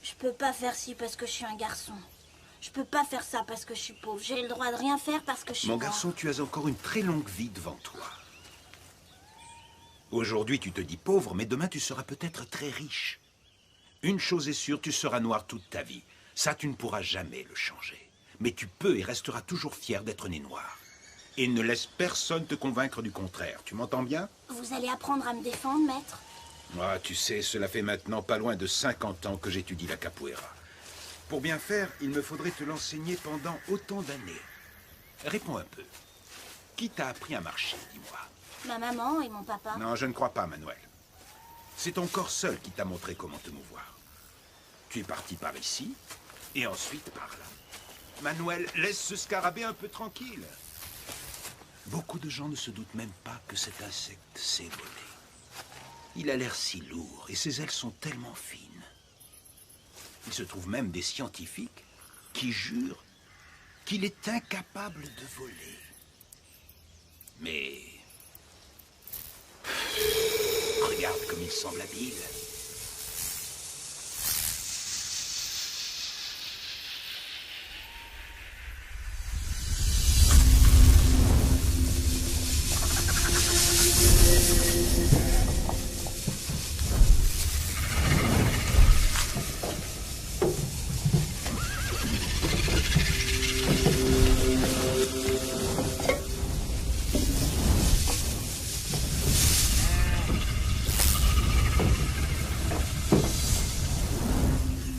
Je peux pas faire ci parce que je suis un garçon. Je peux pas faire ça parce que je suis pauvre. J'ai le droit de rien faire parce que je suis Mon noire. garçon, tu as encore une très longue vie devant toi. Aujourd'hui, tu te dis pauvre, mais demain, tu seras peut-être très riche. Une chose est sûre, tu seras noir toute ta vie. Ça, tu ne pourras jamais le changer. Mais tu peux et resteras toujours fier d'être né noir. Et ne laisse personne te convaincre du contraire. Tu m'entends bien? Vous allez apprendre à me défendre, maître? Ah, tu sais, cela fait maintenant pas loin de 50 ans que j'étudie la capoeira. Pour bien faire, il me faudrait te l'enseigner pendant autant d'années. Réponds un peu. Qui t'a appris à marcher, dis-moi? Ma maman et mon papa. Non, je ne crois pas, Manuel. C'est ton corps seul qui t'a montré comment te mouvoir. Tu es parti par ici, et ensuite par là. Manuel, laisse ce scarabée un peu tranquille. Beaucoup de gens ne se doutent même pas que cet insecte sait voler. Il a l'air si lourd, et ses ailes sont tellement fines. Il se trouve même des scientifiques qui jurent qu'il est incapable de voler. Mais... regarde comme il semble habile.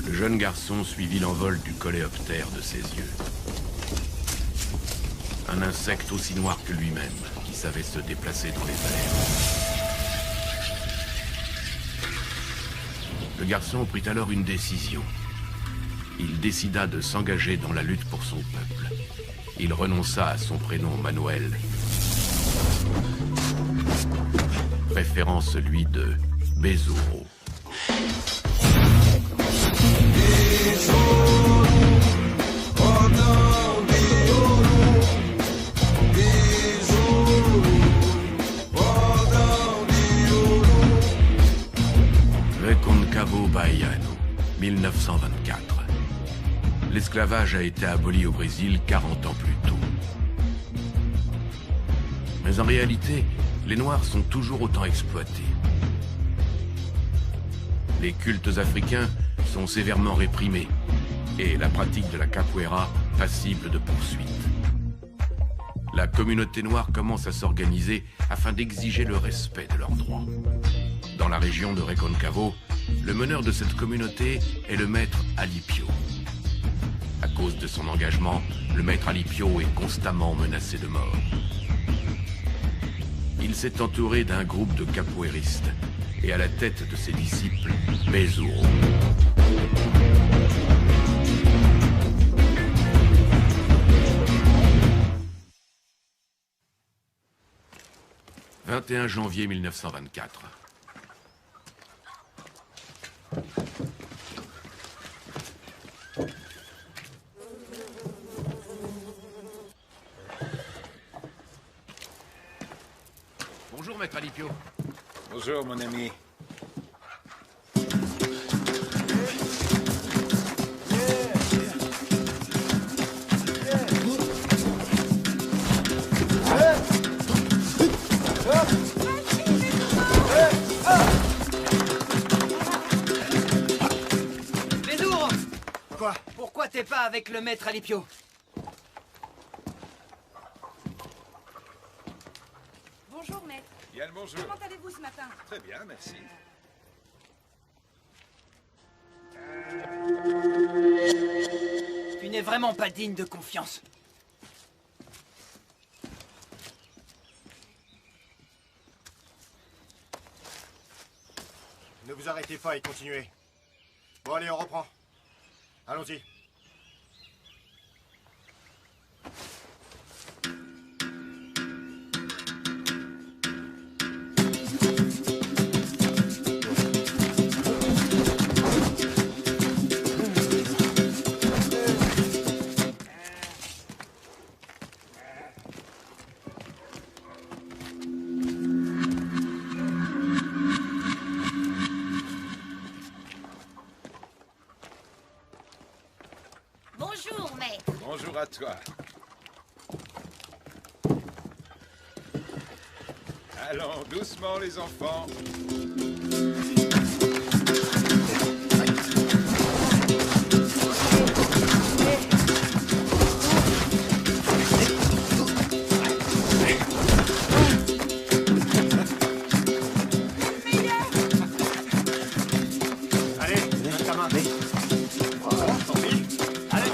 Le jeune garçon suivit l'envol du coléoptère de ses yeux. Un insecte aussi noir que lui-même, qui savait se déplacer dans les airs. Le garçon prit alors une décision. Il décida de s'engager dans la lutte pour son peuple. Il renonça à son prénom Manuel, préférant celui de Besouro. Reconcavo Baiano, 1924. L'esclavage a été aboli au Brésil 40 ans plus tôt. Mais en réalité, les Noirs sont toujours autant exploités. Les cultes africains sont sévèrement réprimés et la pratique de la capoeira passible de poursuites. La communauté noire commence à s'organiser afin d'exiger le respect de leurs droits. Dans la région de Reconcavo, le meneur de cette communauté est le maître Alipio. À cause de son engagement, le maître Alipio est constamment menacé de mort. Il s'est entouré d'un groupe de capoeiristes et à la tête de ses disciples, Besouro. « 21 janvier 1924. Bonjour, maître Alipio. Bonjour, mon ami. Bézour! Quoi? Pourquoi t'es pas avec le maître Alipio? Bonjour, maître. Bien le bonjour. Comment allez-vous ce matin? Très bien, merci. Tu n'es vraiment pas digne de confiance. Ne vous arrêtez pas et continuez. Bon, allez, on reprend. Allons-y. à toi. Allons, doucement les enfants. Allez, donne ta main. Tant pis. Allez.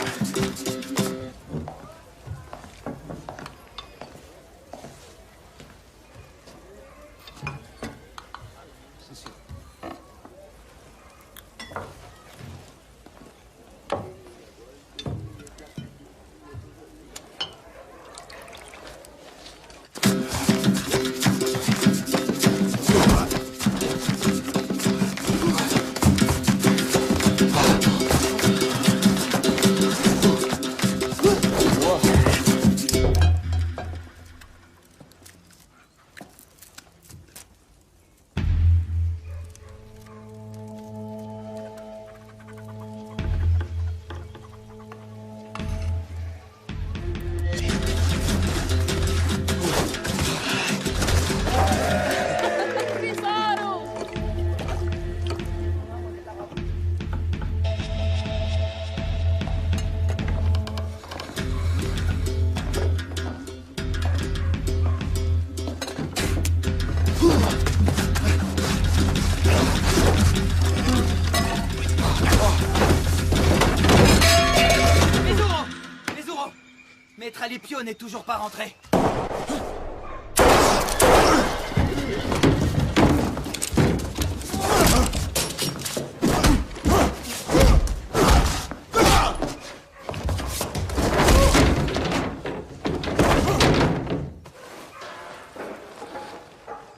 Maître Alipio n'est toujours pas rentré.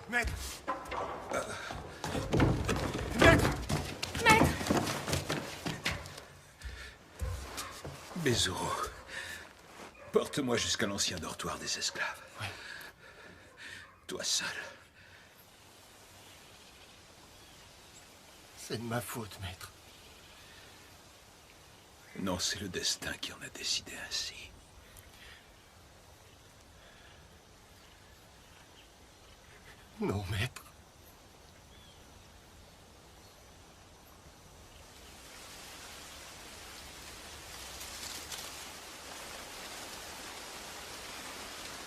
Maître. Maître. Bezuro, porte-moi jusqu'à l'ancien dortoir des esclaves. Ouais. Toi seul. C'est de ma faute, maître. Non, c'est le destin qui en a décidé ainsi. Non, maître.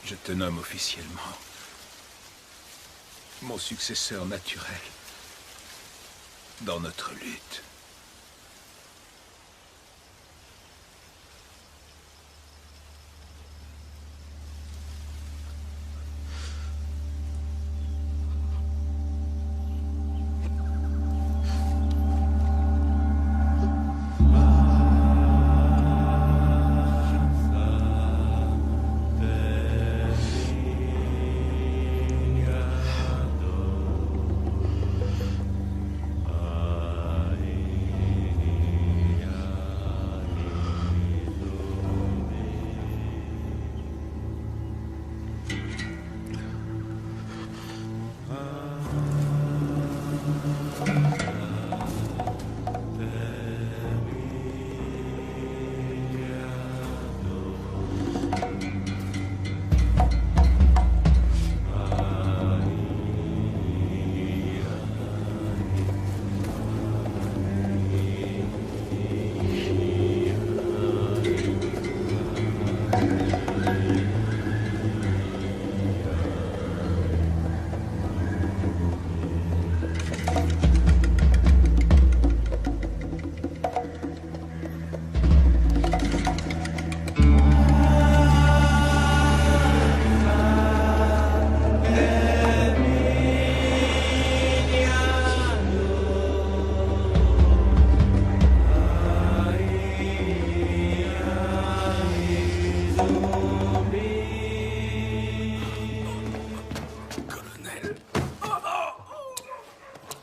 Je te nomme officiellement mon successeur naturel dans notre lutte.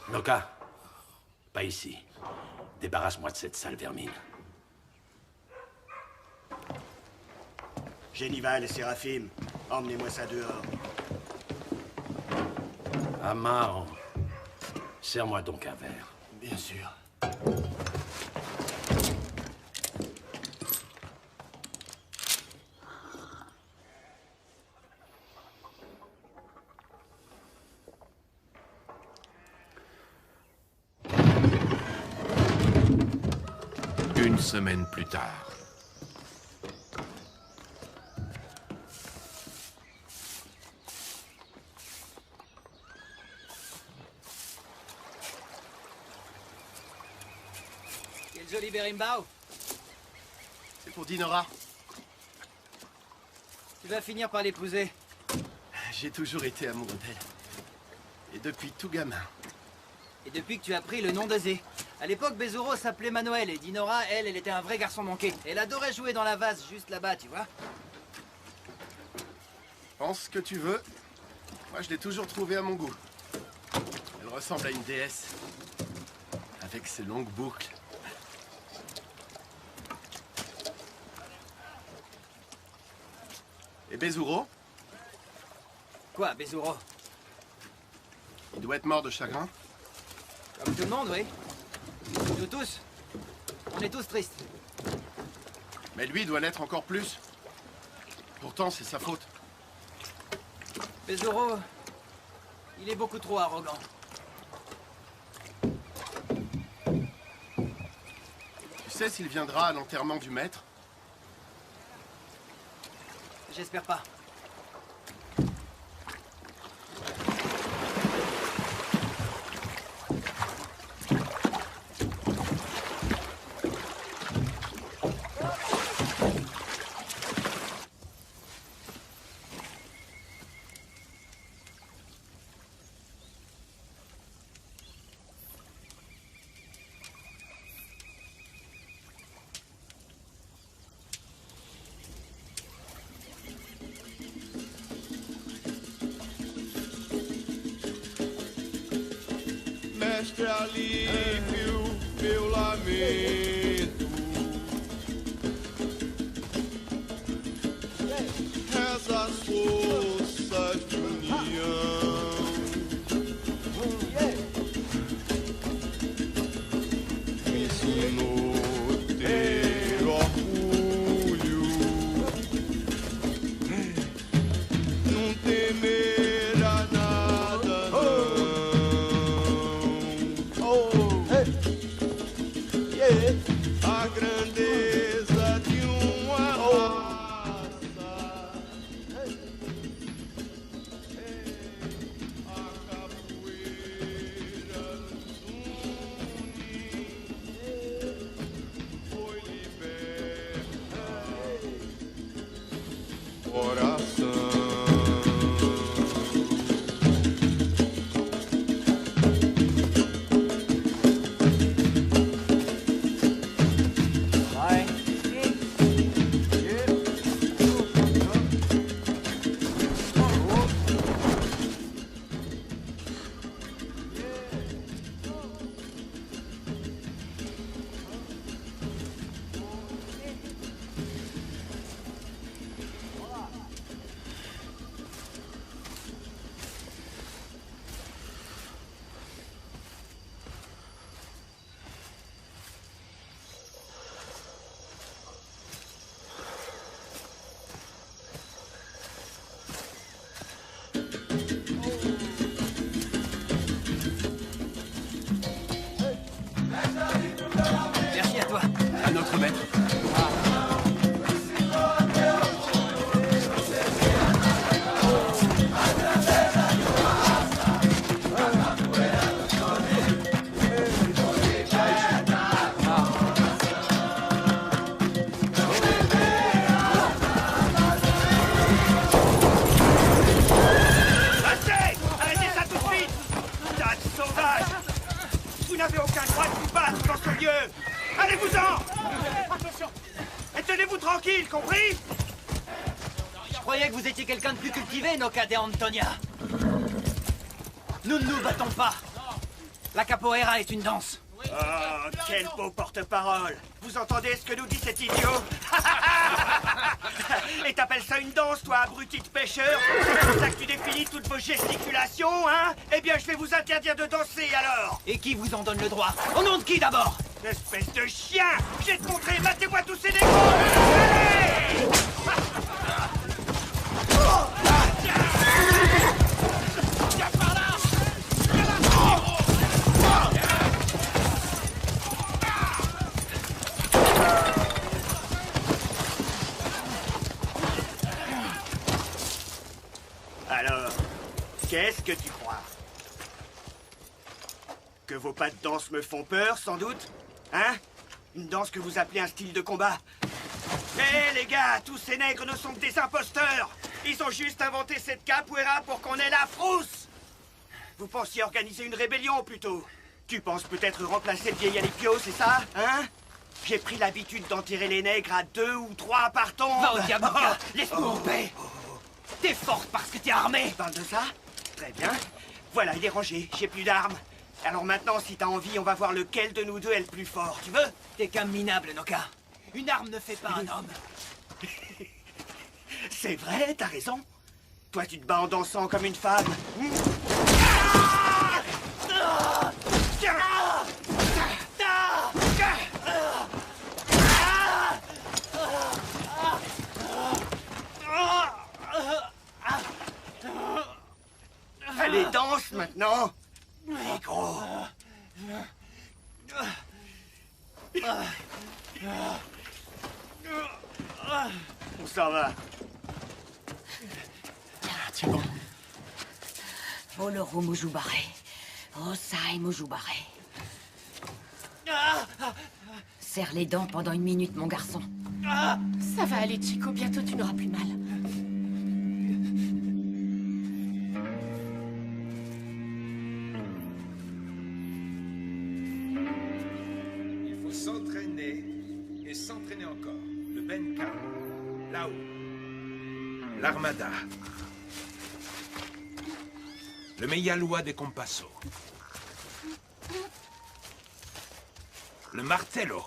Noka, pas ici. Débarrasse-moi de cette sale vermine. Génival et Séraphim, emmenez-moi ça dehors. Amar, serre-moi donc un verre. Bien sûr. une semaine plus tard. Quel joli berimbau. C'est pour Dinora. Tu vas finir par l'épouser. J'ai toujours été amoureux d'elle. Et depuis tout gamin. Et depuis que tu as pris le nom de Zé. À l'époque, Bezuro s'appelait Manuel et Dinora, elle était un vrai garçon manqué. Elle adorait jouer dans la vase juste là-bas, tu vois. Pense ce que tu veux. Moi, je l'ai toujours trouvée à mon goût. Elle ressemble à une déesse. Avec ses longues boucles. Et Bezuro? Quoi, Bezuro? Il doit être mort de chagrin. Comme tout le monde, oui. Nous tous. On est tous tristes. Mais lui doit l'être encore plus. Pourtant, c'est sa faute. Bezuro, il est beaucoup trop arrogant. Tu sais s'il viendra à l'enterrement du maître? J'espère pas. Mestre alívio, meu lamento. Reza as forças de união. Me ensinou a ter orgulho. Não temer a nada, não. A grandeza de uma raça, a capoeira nos une, foi liberta, coração. Merci à toi. À notre maître. Assez! Arrêtez ça tout de suite! Tas de sauvages! Vous n'avez aucun droit de vous battre dans ce lieu! Allez-vous-en! Et tenez-vous tranquille, compris? Je croyais que vous étiez quelqu'un de plus cultivé, Noka de Antonia. Nous ne nous battons pas. La capoeira est une danse. Oh, quel beau porte-parole! Vous entendez ce que nous dit cet idiot? Et t'appelles ça une danse, toi, abruti de pêcheur? C'est comme ça que tu définis toutes vos gesticulations, hein? Eh bien, je vais vous interdire de danser, alors! Et qui vous en donne le droit? Au nom de qui, d'abord? Espèce de chien! Je vais te montrer, matez-moi tous ces négros! Allez! Viens par là! que tu crois? Que vos pas de danse me font peur, sans doute? Hein? Une danse que vous appelez un style de combat? Mais les gars, tous ces nègres ne sont que des imposteurs! Ils ont juste inventé cette capoeira pour qu'on ait la frousse! Vous pensiez organiser une rébellion, plutôt? Tu penses peut-être remplacer le vieil Alipio, c'est ça? Hein? J'ai pris l'habitude d'enterrer les nègres à 2 ou 3 par tombe! Va au diable, Noka. Laisse-nous en paix. T'es forte parce que t'es armée. Tu parles de ça? Très bien. Voilà, il est rangé, j'ai plus d'armes. Alors maintenant, si t'as envie, on va voir lequel de nous deux est le plus fort, tu veux? T'es qu'un minable, Noka. Une arme ne fait pas un homme. C'est vrai, t'as raison. Toi, tu te bats en dansant comme une femme. Allez, danse maintenant. Négro. On s'en va. Tiens bon. Oloro Mujubare. Osai Mujubare. Serre les dents pendant 1 minute, mon garçon. Ça va aller, Chico. Bientôt, tu n'auras plus mal. Il faut s'entraîner et s'entraîner encore. Le Benka, là-haut. L'Armada. Le Meyalois des Compasso. Le Martello.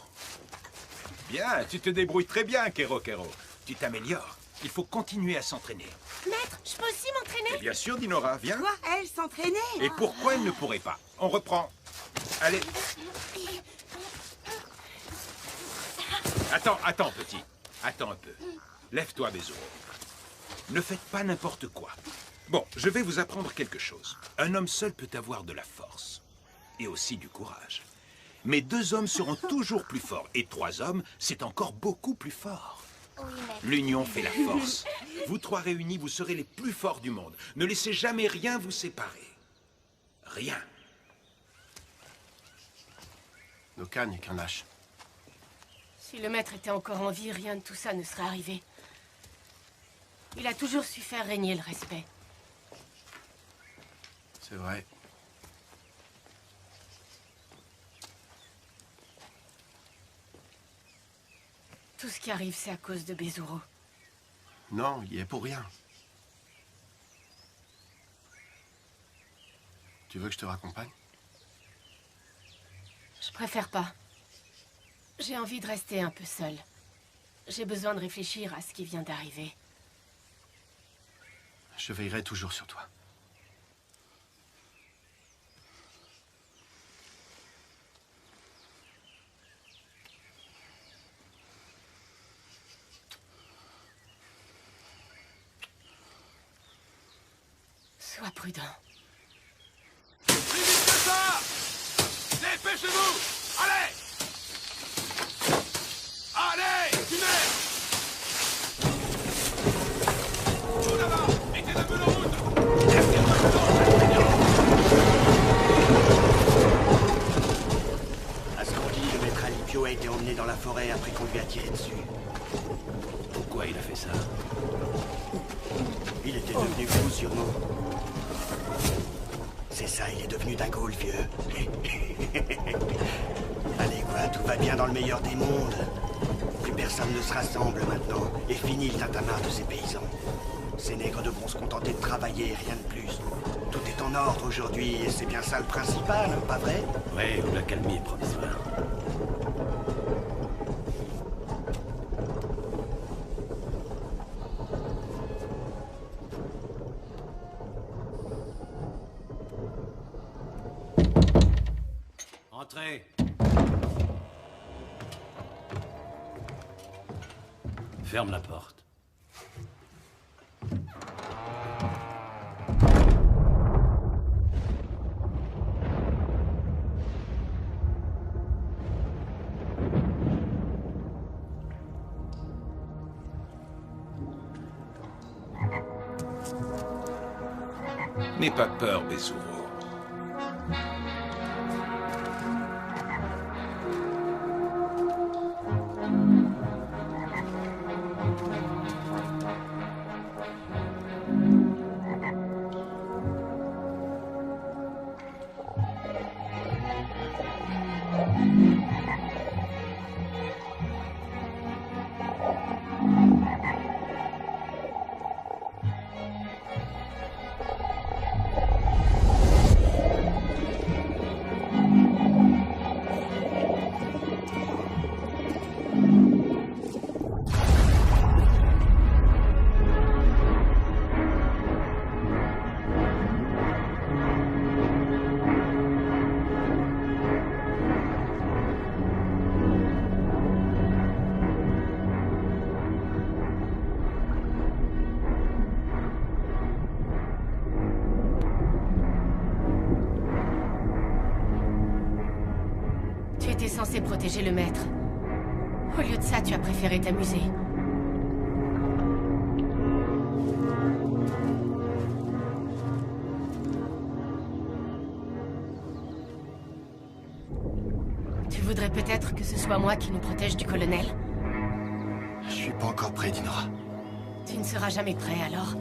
Bien, tu te débrouilles très bien, Kero. Tu t'améliores. Il faut continuer à s'entraîner. Maître, je peux aussi Et m'entraîner? bien sûr, Dinora, viens. Quoi, elle s'entraîner? Et pourquoi elle ne pourrait pas? On reprend. Allez. Attends, petit. Attends un peu. Lève-toi, Bezuro. Ne faites pas n'importe quoi. Bon, je vais vous apprendre quelque chose. Un homme seul peut avoir de la force. Et aussi du courage. Mais 2 hommes seront toujours plus forts. Et 3 hommes, c'est encore beaucoup plus fort. Oui, maître. L'union fait la force. Vous 3 réunis, vous serez les plus forts du monde. Ne laissez jamais rien vous séparer. Rien. Noka n'est qu'un lâche. Si le maître était encore en vie, rien de tout ça ne serait arrivé. Il a toujours su faire régner le respect. C'est vrai. Tout ce qui arrive, c'est à cause de Bezuro. Non, il y est pour rien. Tu veux que je te raccompagne? Je préfère pas. J'ai envie de rester un peu seule. J'ai besoin de réfléchir à ce qui vient d'arriver. Je veillerai toujours sur toi. Sois prudent. Plus vite que ça! Dépêchez-vous! Allez! Allez! Tunnel! Tout d'abord! Mettez un peu en route! À ce qu'on dit, le maître Alipio a été emmené dans la forêt après qu'on lui a tiré dessus. Pourquoi il a fait ça? Il était devenu fou, sûrement. C'est ça, il est devenu dingo, le vieux. Allez, quoi, tout va bien dans le meilleur des mondes. Plus personne ne se rassemble maintenant. Et fini le tintamarre de ces paysans. Ces nègres devront se contenter de travailler, rien de plus. Tout est en ordre aujourd'hui, et c'est bien ça le principal, pas vrai? Ouais, ou la calmie est provisoire. Entrez. Ferme la porte. N'aie pas peur, Besuro. Tu étais censé protéger le maître. Au lieu de ça, tu as préféré t'amuser. Tu voudrais peut-être que ce soit moi qui nous protège du colonel? Je suis pas encore prêt, Dinora. Tu ne seras jamais prêt, alors.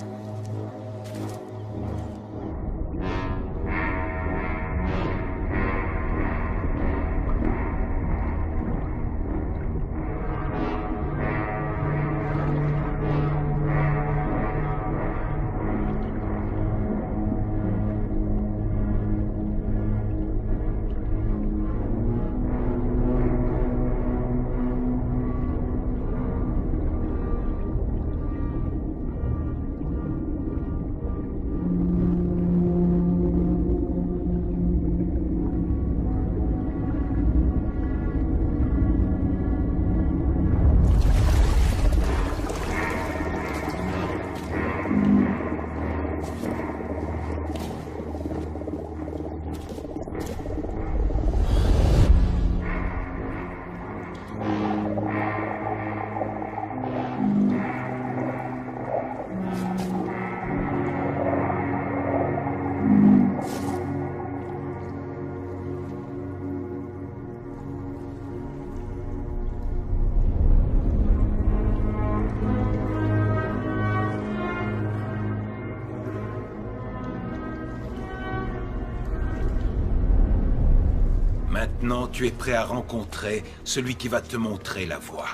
Maintenant, tu es prêt à rencontrer celui qui va te montrer la voie.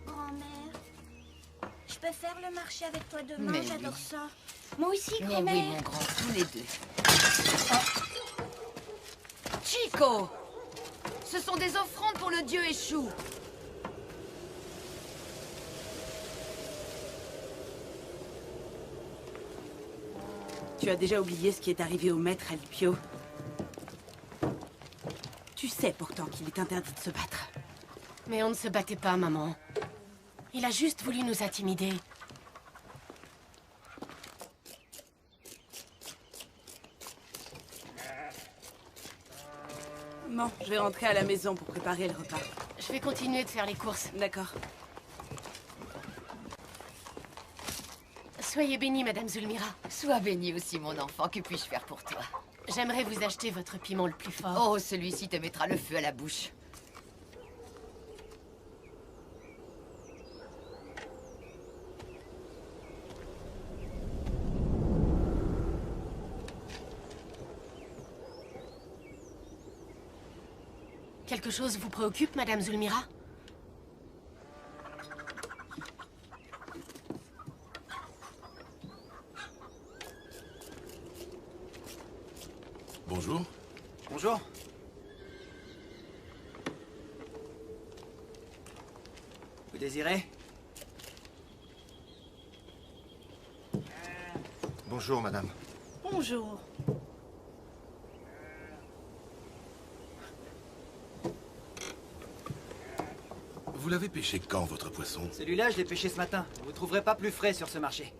Grand-mère, je peux faire le marché avec toi demain, Mais j'adore oui. ça. Moi aussi, Mais grand-mère. oui, mon grand, tous les deux. Chico! Ce sont des offrandes pour le dieu échoue. Tu as déjà oublié ce qui est arrivé au maître Alipio. Tu sais pourtant qu'il est interdit de se battre. Mais on ne se battait pas, maman. Il a juste voulu nous intimider. Bon, je vais rentrer à la maison pour préparer le repas. Je vais continuer de faire les courses. D'accord. Soyez bénie, Madame Zulmira. Sois bénie aussi, mon enfant. Que puis-je faire pour toi? J'aimerais vous acheter votre piment le plus fort. Oh, celui-ci te mettra le feu à la bouche. Quelque chose vous préoccupe, Madame Zulmira? Bonjour. Bonjour. Vous désirez? Bonjour, madame. Bonjour. Vous l'avez pêché quand, votre poisson? Celui-là, je l'ai pêché ce matin. Vous ne trouverez pas plus frais sur ce marché.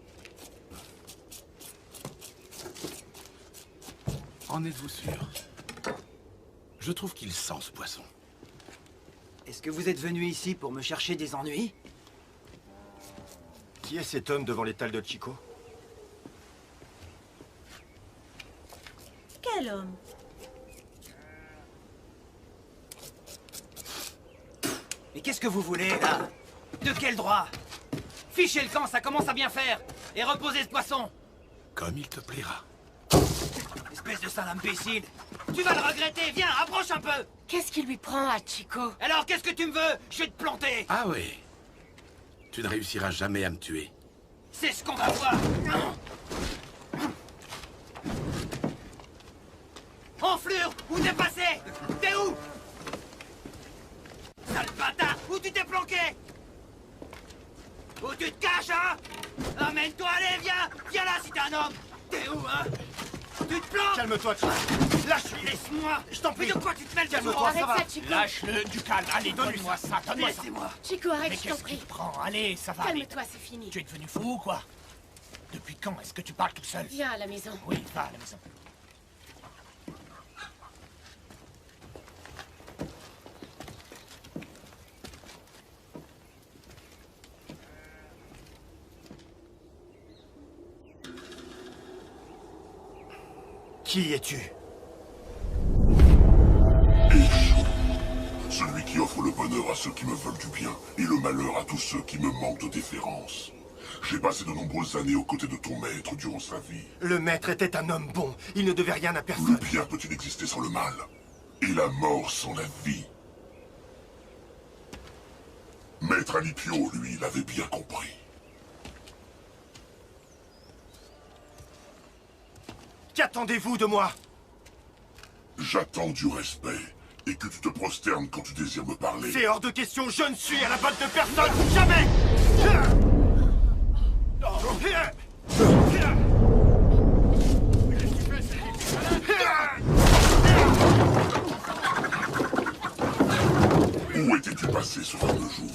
En êtes-vous sûr? Je trouve qu'il sent ce poisson. Est-ce que vous êtes venu ici pour me chercher des ennuis? Qui est cet homme devant l'étal de Chico? Quel homme? Mais qu'est-ce que vous voulez, là? De quel droit? Fichez le camp, ça commence à bien faire. Et reposez ce poisson. Comme il te plaira. Espèce de sale imbécile. Tu vas le regretter, viens, approche un peu. Qu'est-ce qui lui prend à Chico? Alors, qu'est-ce que tu me veux? Je vais te planter. Ah oui. Tu ne réussiras jamais à me tuer. C'est ce qu'on va voir. Enflure, où t'es passé? T'es où? Sale bâtard, où tu t'es planqué? Où tu te caches, hein? Amène-toi, allez, viens! Viens là si t'es un homme! T'es où, hein? Tu te planques? Calme-toi, Chico. Lâche-lui. Laisse-moi! Je t'en prie. Mais de quoi tu te mêles, Calme-toi, Arrête ça va. ça, Chico! Lâche-le, du calme. Allez, donne-moi ça, donne-moi ça. Laissez-moi! Chico, arrête, Mais je t'en qu'est-ce qui prie. te prend? Allez, ça va aller. Calme-toi, c'est fini. Tu es devenu fou ou quoi? Depuis quand est-ce que tu parles tout seul? Viens à la maison. Oui, va à la maison. Qui es-tu? Celui qui offre le bonheur à ceux qui me veulent du bien et le malheur à tous ceux qui me manquent de déférence. J'ai passé de nombreuses années aux côtés de ton maître durant sa vie. Le maître était un homme bon. Il ne devait rien à Le personne. bien peut-il exister sans le mal? Et la mort sans la vie? Maître Alipio, lui, l'avait bien compris. Qu'attendez-vous de moi? J'attends du respect et que tu te prosternes quand tu désires me parler. C'est hors de question, je ne suis à la botte de personne, jamais! Où étais-tu passé ce fameux jour?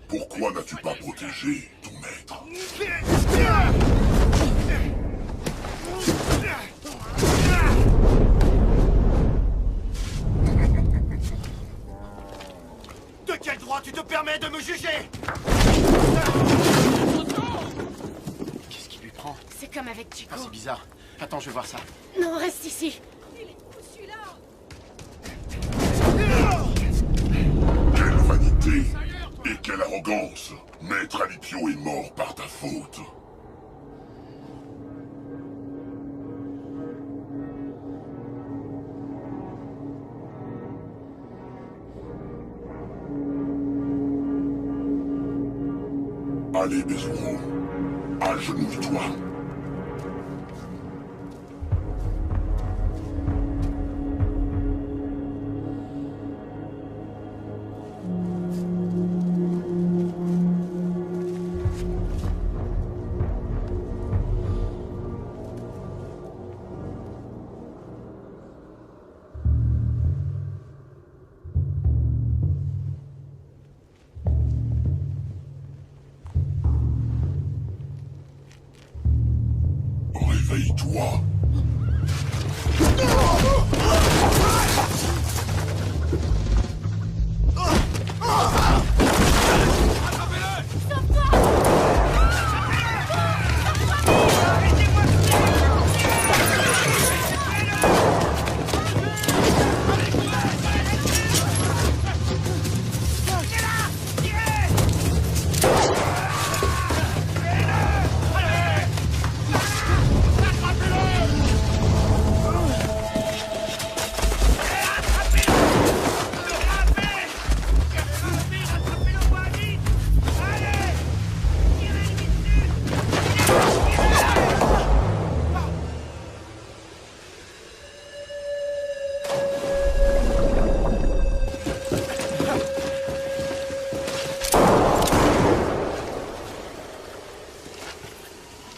Pourquoi n'as-tu pas protégé ton maître? De quel droit tu te permets de me juger? Qu'est-ce qui lui prend? C'est comme avec Chico. Ah, c'est bizarre. Attends, je vais voir ça. Non, reste ici. Quelle vanité et quelle arrogance! Maître Alipio est mort par ta faute. Allez, Bezuro, agenouille-toi. Réveille-toi.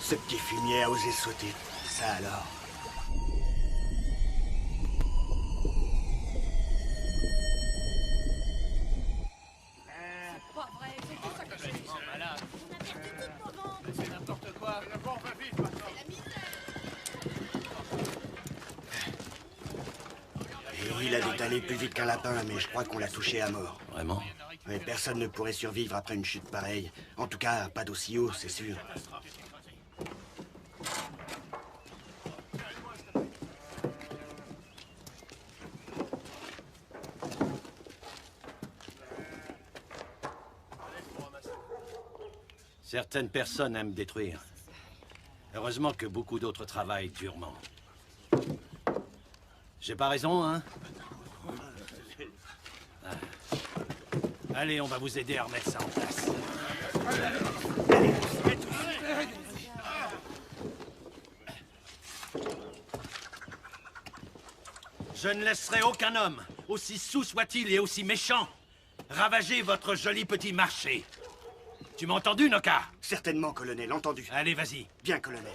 Ce petit fumier a osé sauter. Ça alors. Et il a détalé plus vite qu'un lapin, mais je crois qu'on l'a touché à mort. Vraiment? Mais personne ne pourrait survivre après une chute pareille. En tout cas, pas d'aussi haut, c'est sûr. Certaines personnes aiment détruire. Heureusement que beaucoup d'autres travaillent durement. J'ai pas raison, hein? Ah. Allez, on va vous aider à remettre ça en place. Je ne laisserai aucun homme, aussi saoul soit-il et aussi méchant, ravager votre joli petit marché. Tu m'as entendu, Noka? Certainement, colonel, entendu. Allez, vas-y. Bien, colonel.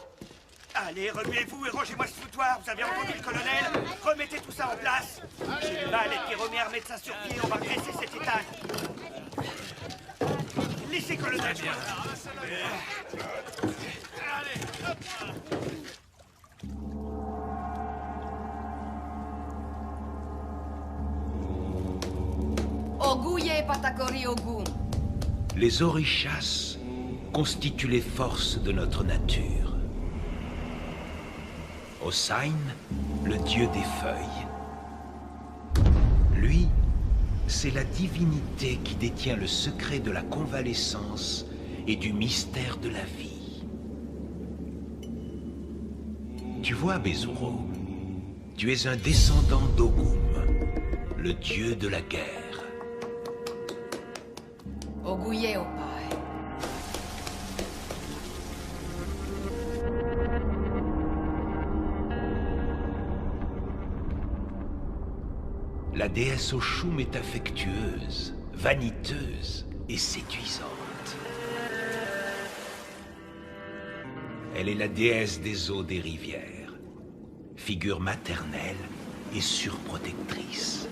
Allez, remuez-vous et rangez-moi ce foutoir. Vous avez entendu le colonel? Remettez tout ça en place. J'ai du mal et Pierrot à mettre ça sur pied. On va graisser cet étage. Laissez, colonel. Oguye Patakori Ogu. Les orishas constituent les forces de notre nature. Osain, le dieu des feuilles. Lui, c'est la divinité qui détient le secret de la convalescence et du mystère de la vie. Tu vois, Bezuro, tu es un descendant d'Ogum, le dieu de la guerre. Oguye Opai. La déesse Oshum est affectueuse, vaniteuse et séduisante. Elle est la déesse des eaux des rivières, figure maternelle et surprotectrice.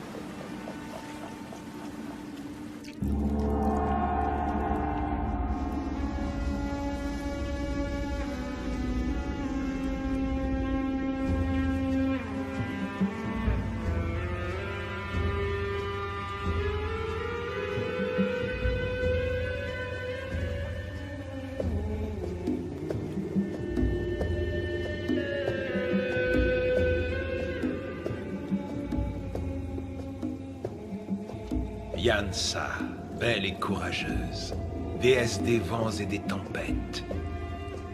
Yansa, belle et courageuse, déesse des vents et des tempêtes.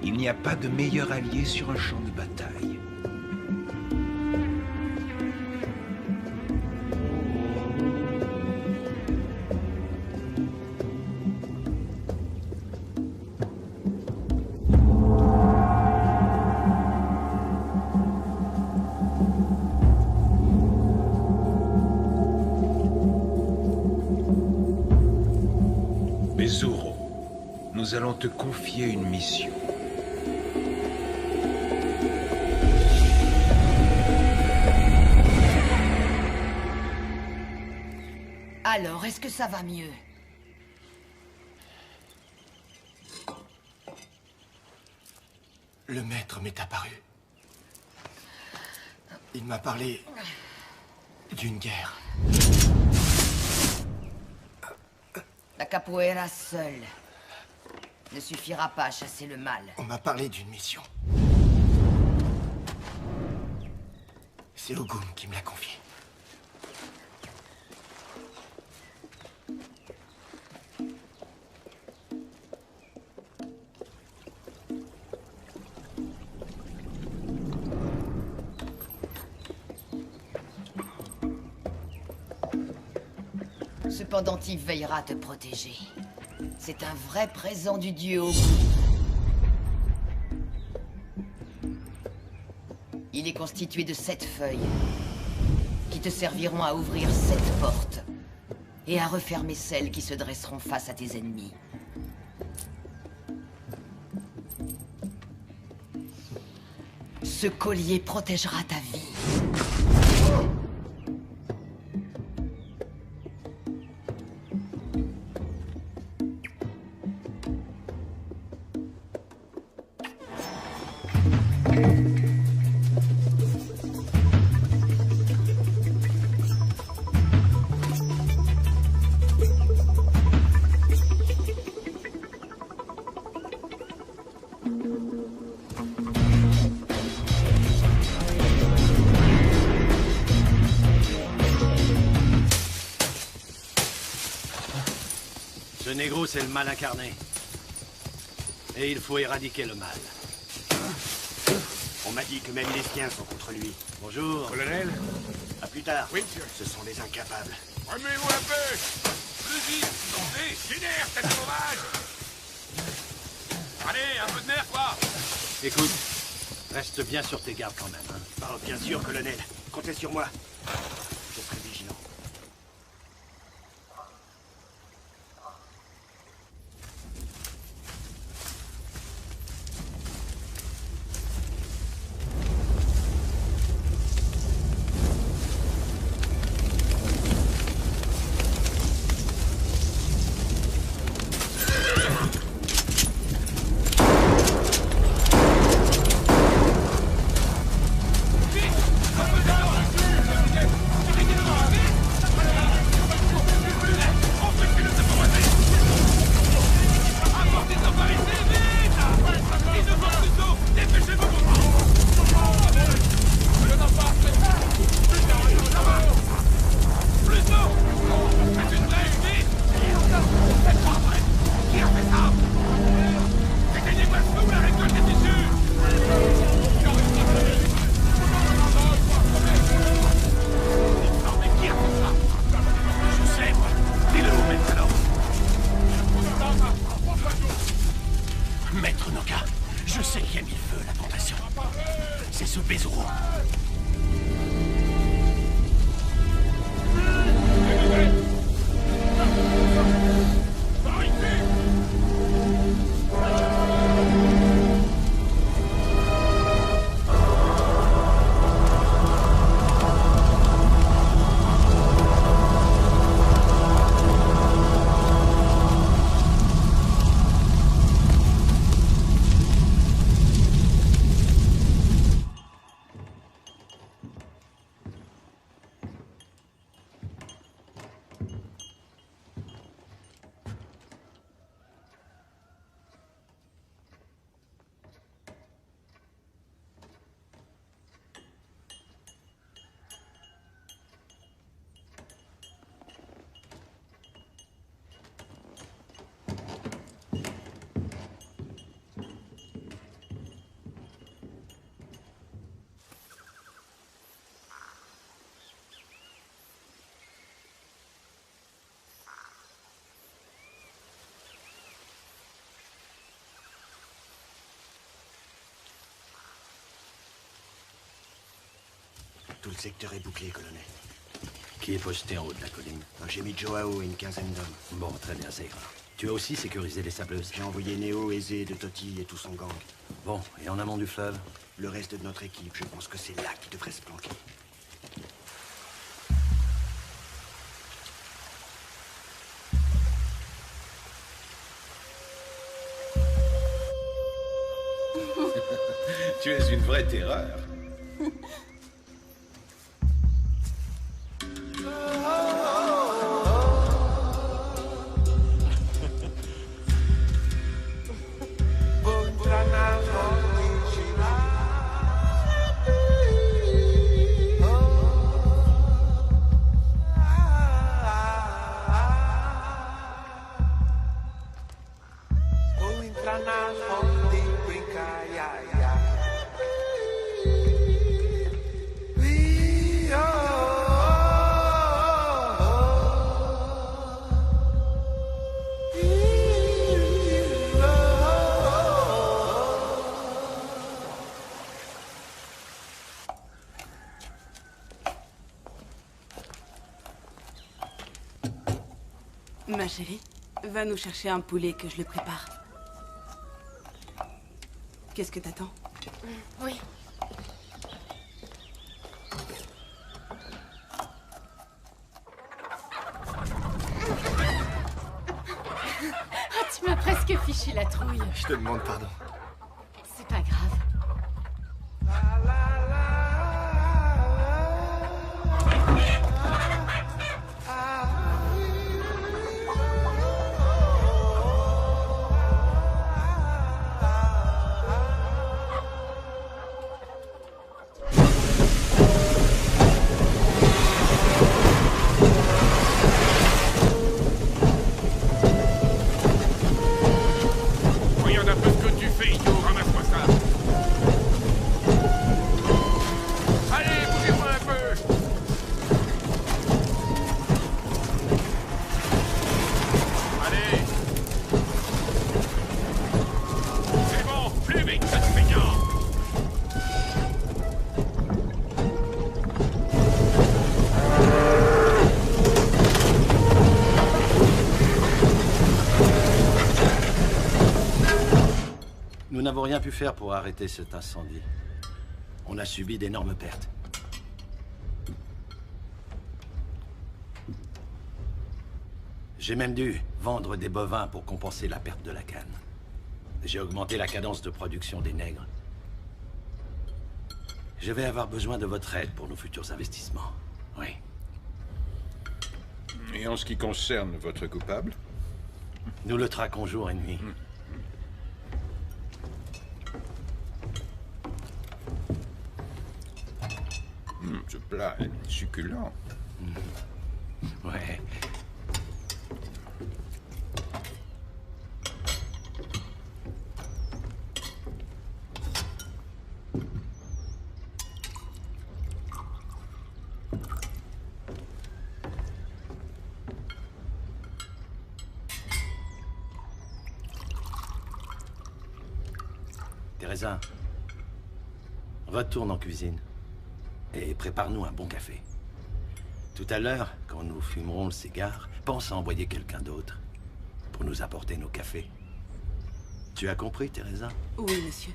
Il n'y a pas de meilleur allié sur un champ de bataille. Bezuro, nous allons te confier une mission. Alors, est-ce que ça va mieux? Le maître m'est apparu. Il m'a parlé d'une guerre. La capoeira seule ne suffira pas à chasser le mal. On m'a parlé d'une mission. C'est Ogum qui me l'a confié. Ce pendentif veillera à te protéger. C'est un vrai présent du dieu Ogum. Il est constitué de 7 feuilles qui te serviront à ouvrir 7 portes et à refermer celles qui se dresseront face à tes ennemis. Ce collier protégera ta vie. Ce négro, c'est le mal incarné. Et il faut éradiquer le mal. On m'a dit que même les siens sont contre lui. Bonjour. Colonel? À plus tard. Oui, monsieur. Ce sont des incapables. Remets-vous un peu! Plus vite! Génère, tête sauvage! Allez, un peu de nerf, quoi! Écoute, reste bien sur tes gardes quand même, hein. Oh, bien sûr, colonel. Comptez sur moi. Je serai vigilant. Maître Noka, je sais qui a mis le feu à la plantation. C'est ce Bezuro. Tout le secteur est bouclé, colonel. Qui est posté en haut de la colline? J'ai mis Joao et une quinzaine d'hommes. Bon, très bien, ça ira. Tu as aussi sécurisé les sableuses? J'ai envoyé Néo, Aizé, De Totti et tout son gang. Bon, et en amont du fleuve? Le reste de notre équipe, je pense que c'est là qu'ils devraient se planquer. Tu es une vraie terreur. Ma chérie, va nous chercher un poulet que je le prépare. Qu'est-ce que t'attends? Oui. Ah, tu m'as presque fiché la trouille. Je te demande pardon. C'est pas grave. Regarde un peu ce que n'avons rien pu faire pour arrêter cet incendie. On a subi d'énormes pertes. J'ai même dû vendre des bovins pour compenser la perte de la canne. J'ai augmenté la cadence de production des nègres. Je vais avoir besoin de votre aide pour nos futurs investissements. Oui. Et en ce qui concerne votre coupable? Nous le traquons jour et nuit. Ce plat est succulent. Ouais. Teresa, retourne en cuisine et prépare-nous un bon café. Tout à l'heure, quand nous fumerons le cigare, pense à envoyer quelqu'un d'autre pour nous apporter nos cafés. Tu as compris, Teresa? Oui, monsieur.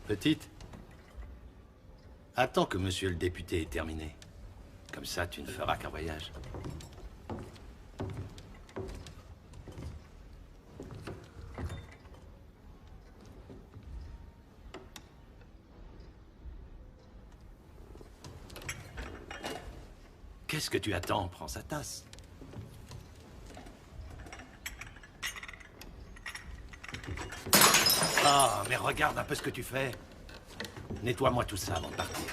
Petite, attends que monsieur le député ait terminé. Comme ça, tu ne feras qu'un voyage. Qu'est-ce que tu attends? Prends sa tasse. Ah, mais regarde un peu ce que tu fais. Nettoie-moi tout ça avant de partir.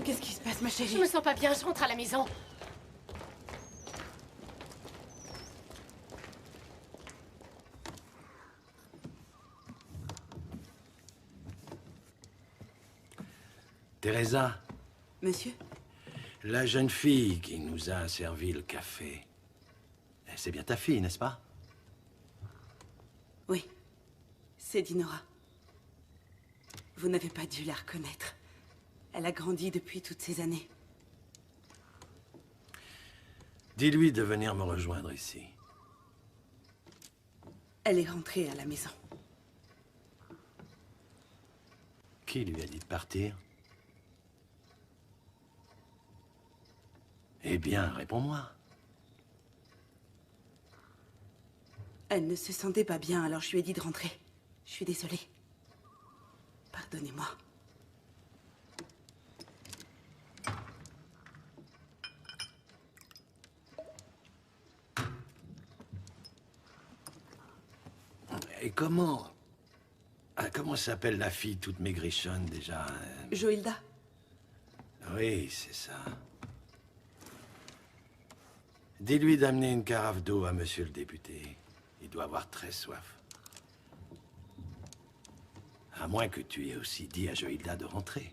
Qu'est-ce qui se passe, ma chérie? Je me sens pas bien, je rentre à la maison. Teresa. Monsieur? La jeune fille qui nous a servi le café. C'est bien ta fille, n'est-ce pas? Oui. C'est Dinora. Vous n'avez pas dû la reconnaître. Elle a grandi depuis toutes ces années. Dis-lui de venir me rejoindre ici. Elle est rentrée à la maison. Qui lui a dit de partir? Eh bien, réponds-moi. Elle ne se sentait pas bien, alors je lui ai dit de rentrer. Je suis désolée. Pardonnez-moi. Et comment s'appelle la fille toute maigrichonne, déjà? Joilda. Oui, c'est ça. Dis-lui d'amener une carafe d'eau à monsieur le député. Il doit avoir très soif. À moins que tu aies aussi dit à Joilda de rentrer.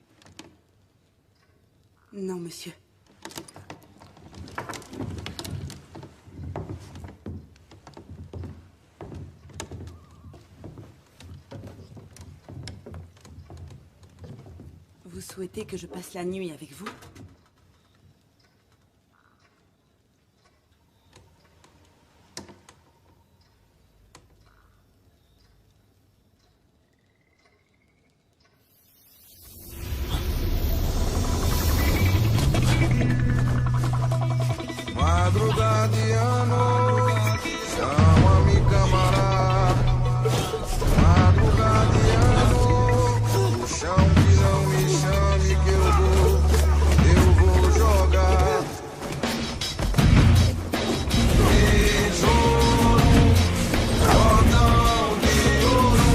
Non, monsieur. Vous souhaitez que je passe la nuit avec vous? Madrugadiano, chama-me camarada. Madrugadiano, o chão que não me chame que eu vou jogar. Tesouro, cordão de ouro.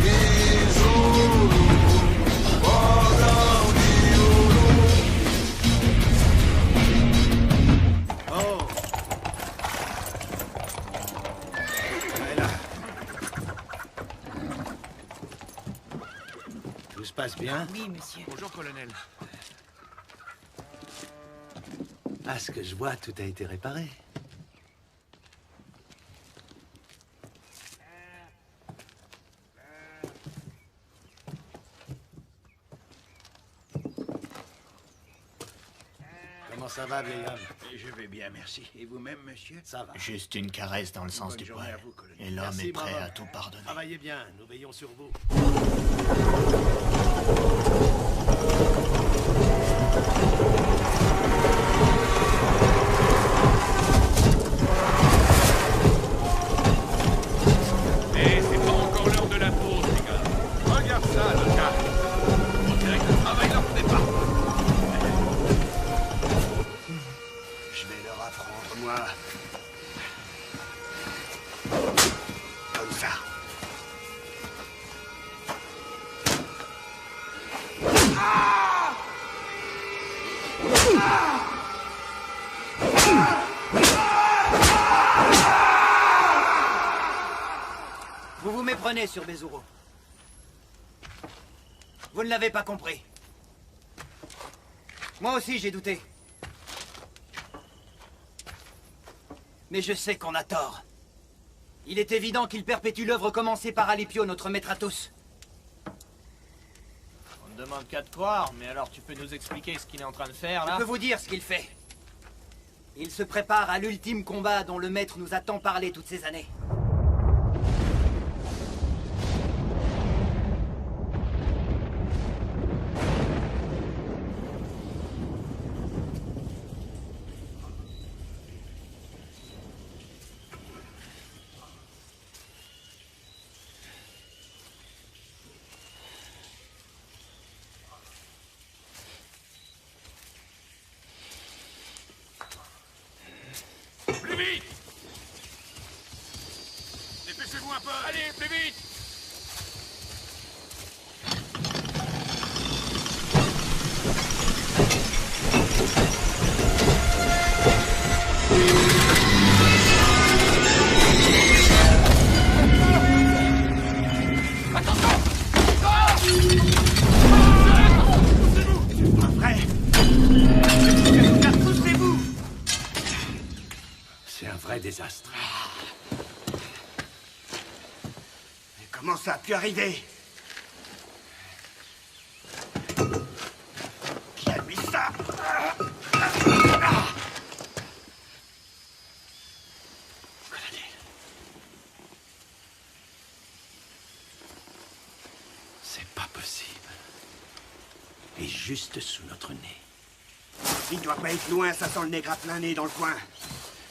Tesouro, cordão de ouro. Oh! Elle est là. Tout se passe bien? Oui, monsieur. Bonjour, colonel. À ce que je vois, tout a été réparé. Comment ça va, vieil homme? Je vais bien, merci. Et vous-même, monsieur? Ça va. Juste une caresse dans le sens du poil. Et l'homme Merci, est prêt bravo. à tout pardonner. Travaillez bien, nous veillons sur vous. Et c'est pas encore l'heure de la pause, les gars. Regarde ça, le gars. On dirait que le travail leur plaît pas. Je vais leur apprendre, moi. Comme ça. Vous vous méprenez sur Bezuro. Vous ne l'avez pas compris. Moi aussi, j'ai douté. Mais je sais qu'on a tort. Il est évident qu'il perpétue l'œuvre commencée par Alipio, notre maître à tous. On ne demande qu'à te croire, mais alors tu peux nous expliquer ce qu'il est en train de faire, là? Je peux vous dire ce qu'il fait. Il se prépare à l'ultime combat dont le maître nous a tant parlé toutes ces années. Plus vite! Dépêchez-vous un peu! Allez, plus vite! C'est un vrai désastre. Mais comment ça a pu arriver? Qui a mis ça? C'est pas possible. Et juste sous notre nez. Il doit pas être loin, ça sent le nègre à plein nez dans le coin.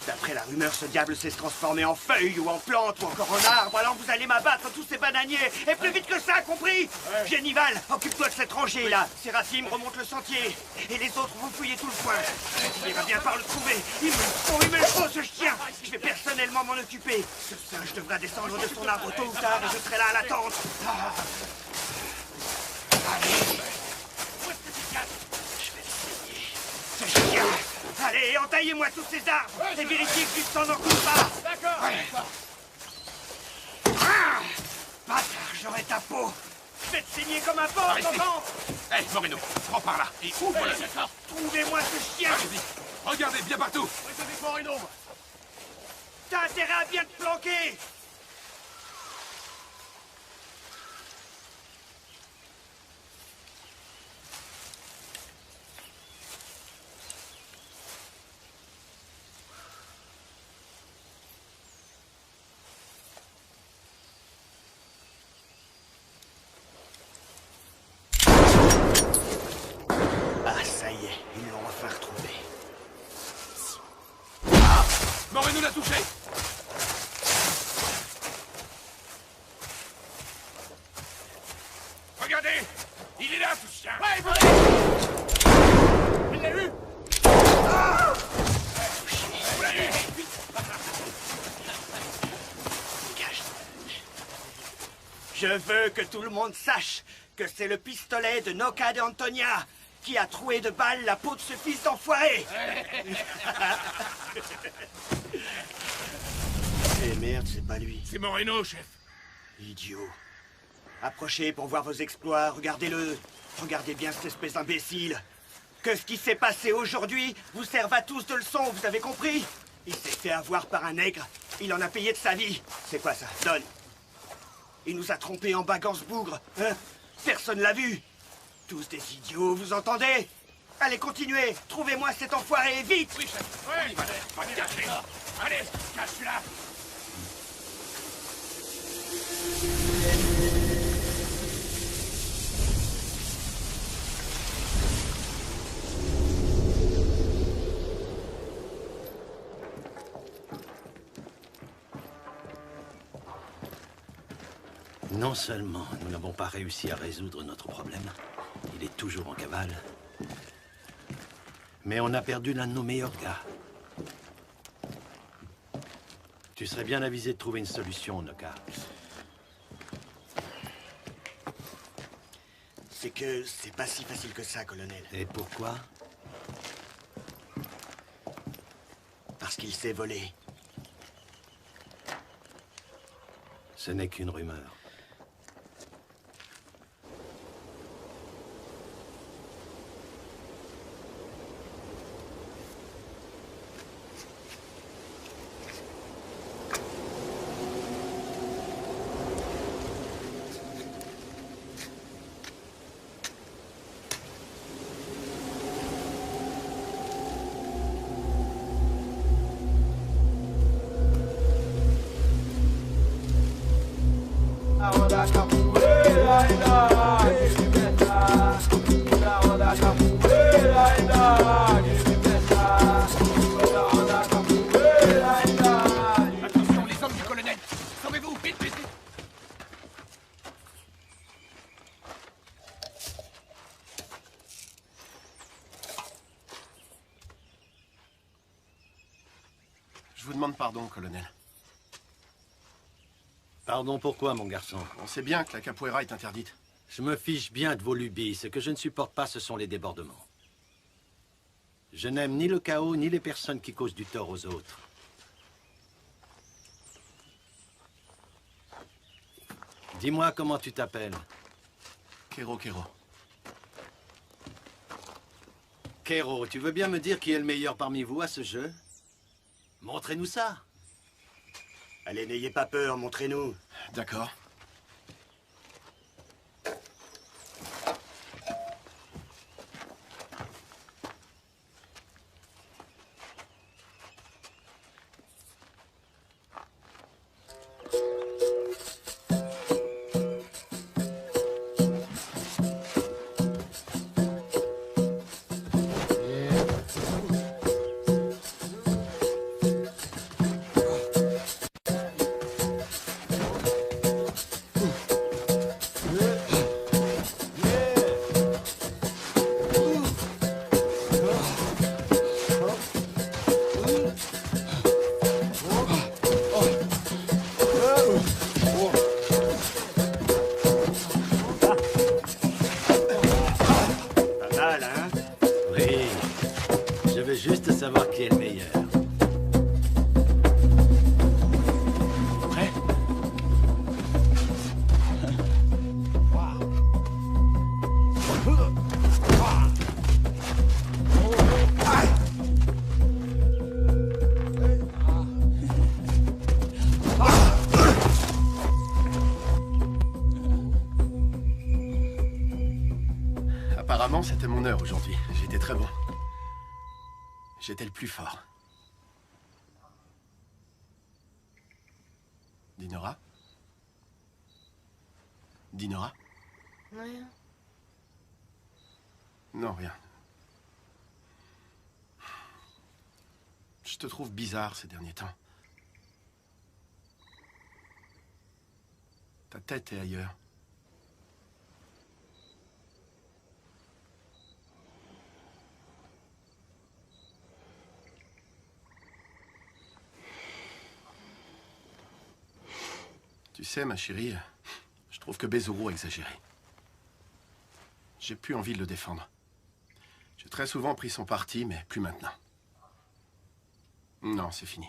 D'après la rumeur, ce diable s'est transformé en feuille ou en plante ou encore en arbre. Alors vous allez m'abattre tous ces bananiers. Et plus vite que ça, compris? Génival, occupe-toi de cette rangée là. Séraphim remonte le sentier. Et les autres vont fouiller tout le coin. Il va bien par le trouver. Il me le faut, ce chien. Je vais personnellement m'en occuper. Ce singe devra descendre de son arbre tôt ou tard et je serai là à l'attente. Allez. Ce chien. Allez, entaillez-moi tous ces arbres et vérifiez que du sang n'en coule pas. D'accord. Bâtard, j'aurai ta peau. Je vais te saigner comme un porc, enfant. Hé, Moreno, prends par là et ouvre le secteur. Trouvez-moi ce chien. Allez-y, regardez bien partout. Faites une ombre. T'as intérêt à bien te planquer. Ah, ça y est, ils l'ont enfin retrouvé. Moreno l'a touché. Regardez, il est là, ce chien. Il l'a eu. Je veux que tout le monde sache que c'est le pistolet de Noca de Antonia qui a troué de balles la peau de ce fils d'enfoiré. Eh merde, c'est pas lui. C'est Moreno, chef. Idiot. Approchez pour voir vos exploits, regardez-le. Regardez bien cette espèce d'imbécile. Que ce qui s'est passé aujourd'hui vous serve à tous de leçon, vous avez compris? Il s'est fait avoir par un nègre. Il en a payé de sa vie. C'est quoi ça? Donne. Il nous a trompés en baguant ce bougre. Hein? Personne l'a vu. Tous des idiots, vous entendez? Allez, continuez. Trouvez-moi cet enfoiré, vite. Oui, chef. Oui, va te cacher. Allez, cache-la. Non seulement nous n'avons pas réussi à résoudre notre problème, il est toujours en cavale, mais on a perdu l'un de nos meilleurs gars. Tu serais bien avisé de trouver une solution, Noka. C'est que c'est pas si facile que ça, colonel. Et pourquoi? Parce qu'il s'est volé. Ce n'est qu'une rumeur. Attention, les hommes du colonel. Sauvez-vous, vite, vite, vite. Je vous demande pardon, colonel. Pardon, pourquoi, mon garçon? On sait bien que la capoeira est interdite. Je me fiche bien de vos lubies. Ce que je ne supporte pas, ce sont les débordements. Je n'aime ni le chaos, ni les personnes qui causent du tort aux autres. Dis-moi comment tu t'appelles. Kero. Kero, tu veux bien me dire qui est le meilleur parmi vous à ce jeu? Montrez-nous ça. Allez, n'ayez pas peur, montrez-nous. D'accord. Savoir qui est le meilleur. Prêt? Apparemment, c'était mon heure aujourd'hui. J'étais très bon. J'étais le plus fort. Dinora? Dinora? Rien. Non, rien. Je te trouve bizarre ces derniers temps. Ta tête est ailleurs. Tu sais, ma chérie, je trouve que Bezoro a exagéré. J'ai plus envie de le défendre. J'ai très souvent pris son parti, mais plus maintenant. Non, c'est fini.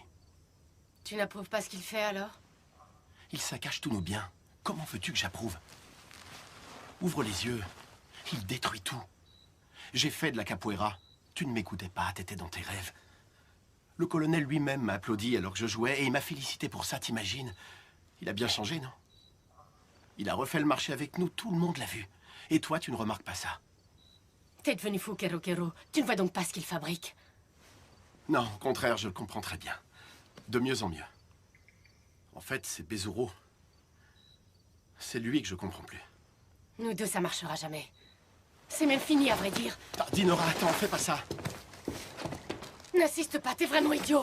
Tu n'approuves pas ce qu'il fait, alors? Il saccage tous nos biens. Comment veux-tu que j'approuve? Ouvre les yeux. Il détruit tout. J'ai fait de la capoeira. Tu ne m'écoutais pas, t'étais dans tes rêves. Le colonel lui-même m'a applaudi alors que je jouais et il m'a félicité pour ça, t'imagines? Il a bien changé, non? Il a refait le marché avec nous, tout le monde l'a vu. Et toi, tu ne remarques pas ça? T'es devenu fou, Kero Kero. Tu ne vois donc pas ce qu'il fabrique. Non, au contraire, je le comprends très bien. De mieux en mieux. En fait, c'est Bezuro. C'est lui que je comprends plus. Nous deux, ça marchera jamais. C'est même fini, à vrai dire. Ah, Dinora, attends, fais pas ça. N'insiste pas, t'es vraiment idiot.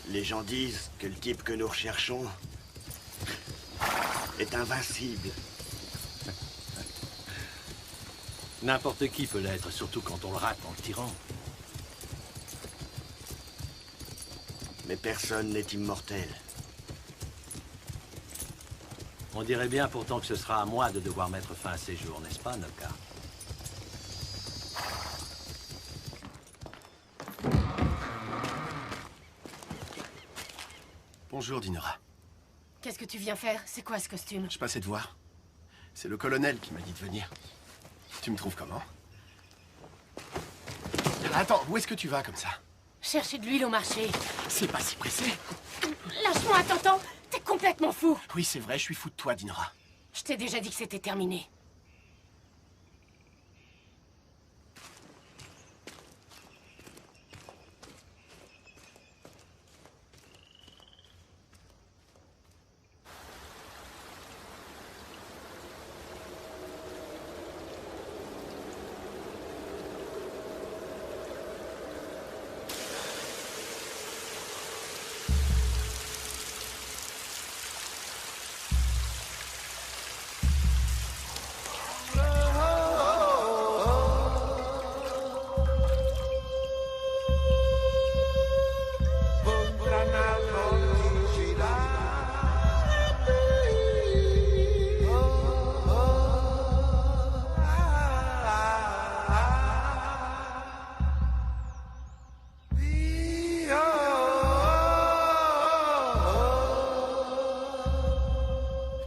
Les gens disent que le type que nous recherchons est invincible. N'importe qui peut l'être, surtout quand on le rate en le tirant. Mais personne n'est immortel. On dirait bien pourtant que ce sera à moi de devoir mettre fin à ces jours, n'est-ce pas, Noka? Bonjour, Dinora. Qu'est-ce que tu viens faire? C'est quoi ce costume? Je passais te voir. C'est le colonel qui m'a dit de venir. Tu me trouves comment? Attends, où est-ce que tu vas comme ça? Chercher de l'huile au marché. C'est pas si pressé. Lâche-moi, t'entends? T'es complètement fou. Oui, c'est vrai, je suis fou de toi, Dinora. Je t'ai déjà dit que c'était terminé.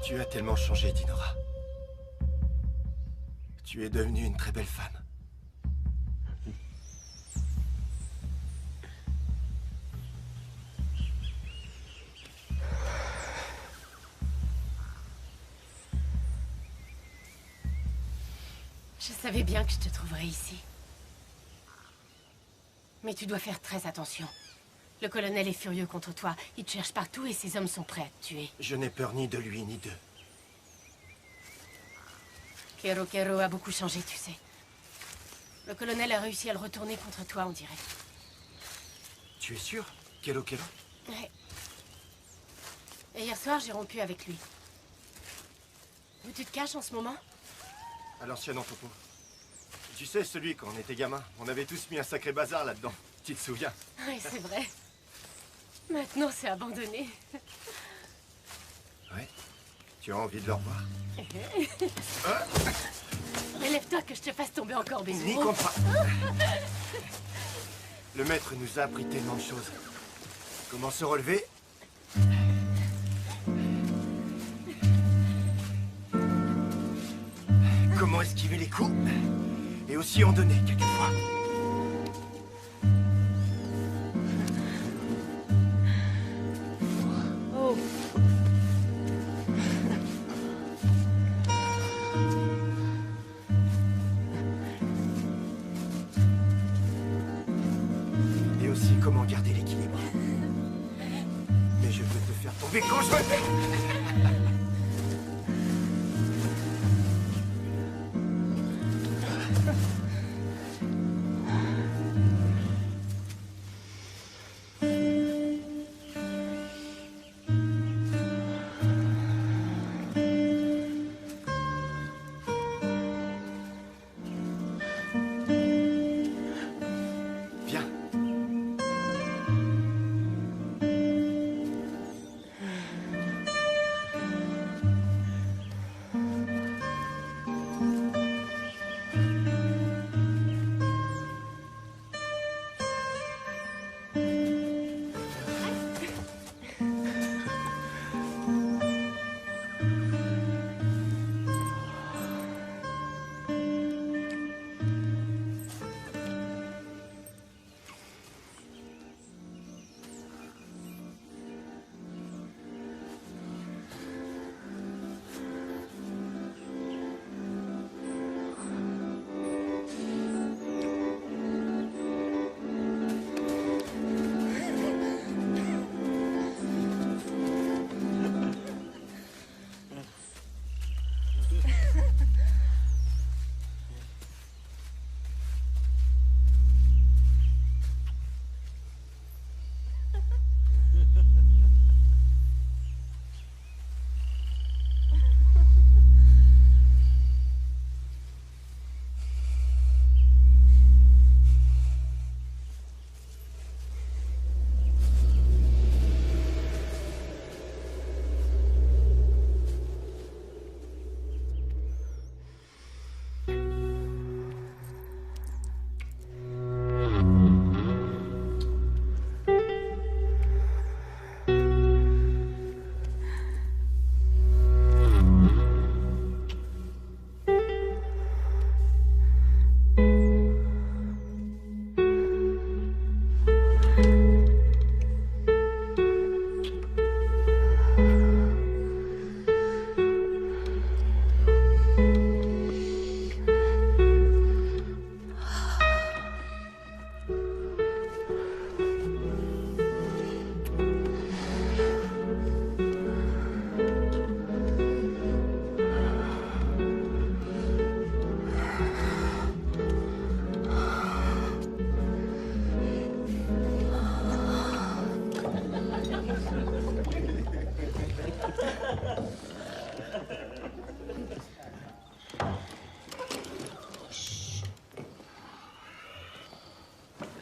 Tu as tellement changé, Dinora. Tu es devenue une très belle femme. Je savais bien que je te trouverais ici. Mais tu dois faire très attention. Le colonel est furieux contre toi. Il te cherche partout et ses hommes sont prêts à te tuer. Je n'ai peur ni de lui ni d'eux. Kero Kero a beaucoup changé, tu sais. Le colonel a réussi à le retourner contre toi, on dirait. Tu es sûr, Kero Kero? Ouais. Et hier soir, j'ai rompu avec lui. Où tu te caches en ce moment? À l'ancien entrepôt. Tu sais, celui quand on était gamin, on avait tous mis un sacré bazar là-dedans. Tu te souviens? Oui, c'est vrai. Maintenant, c'est abandonné. Ouais. Tu as envie de le revoir? Relève-toi que je te fasse tomber encore, Bezuro. N'y compte pas. Le maître nous a appris tellement de choses. Comment se relever? Comment esquiver les coups? Et aussi en donner quelquefois. Oh. Et aussi comment garder l'équilibre. Mais je peux te faire tomber quand je veux.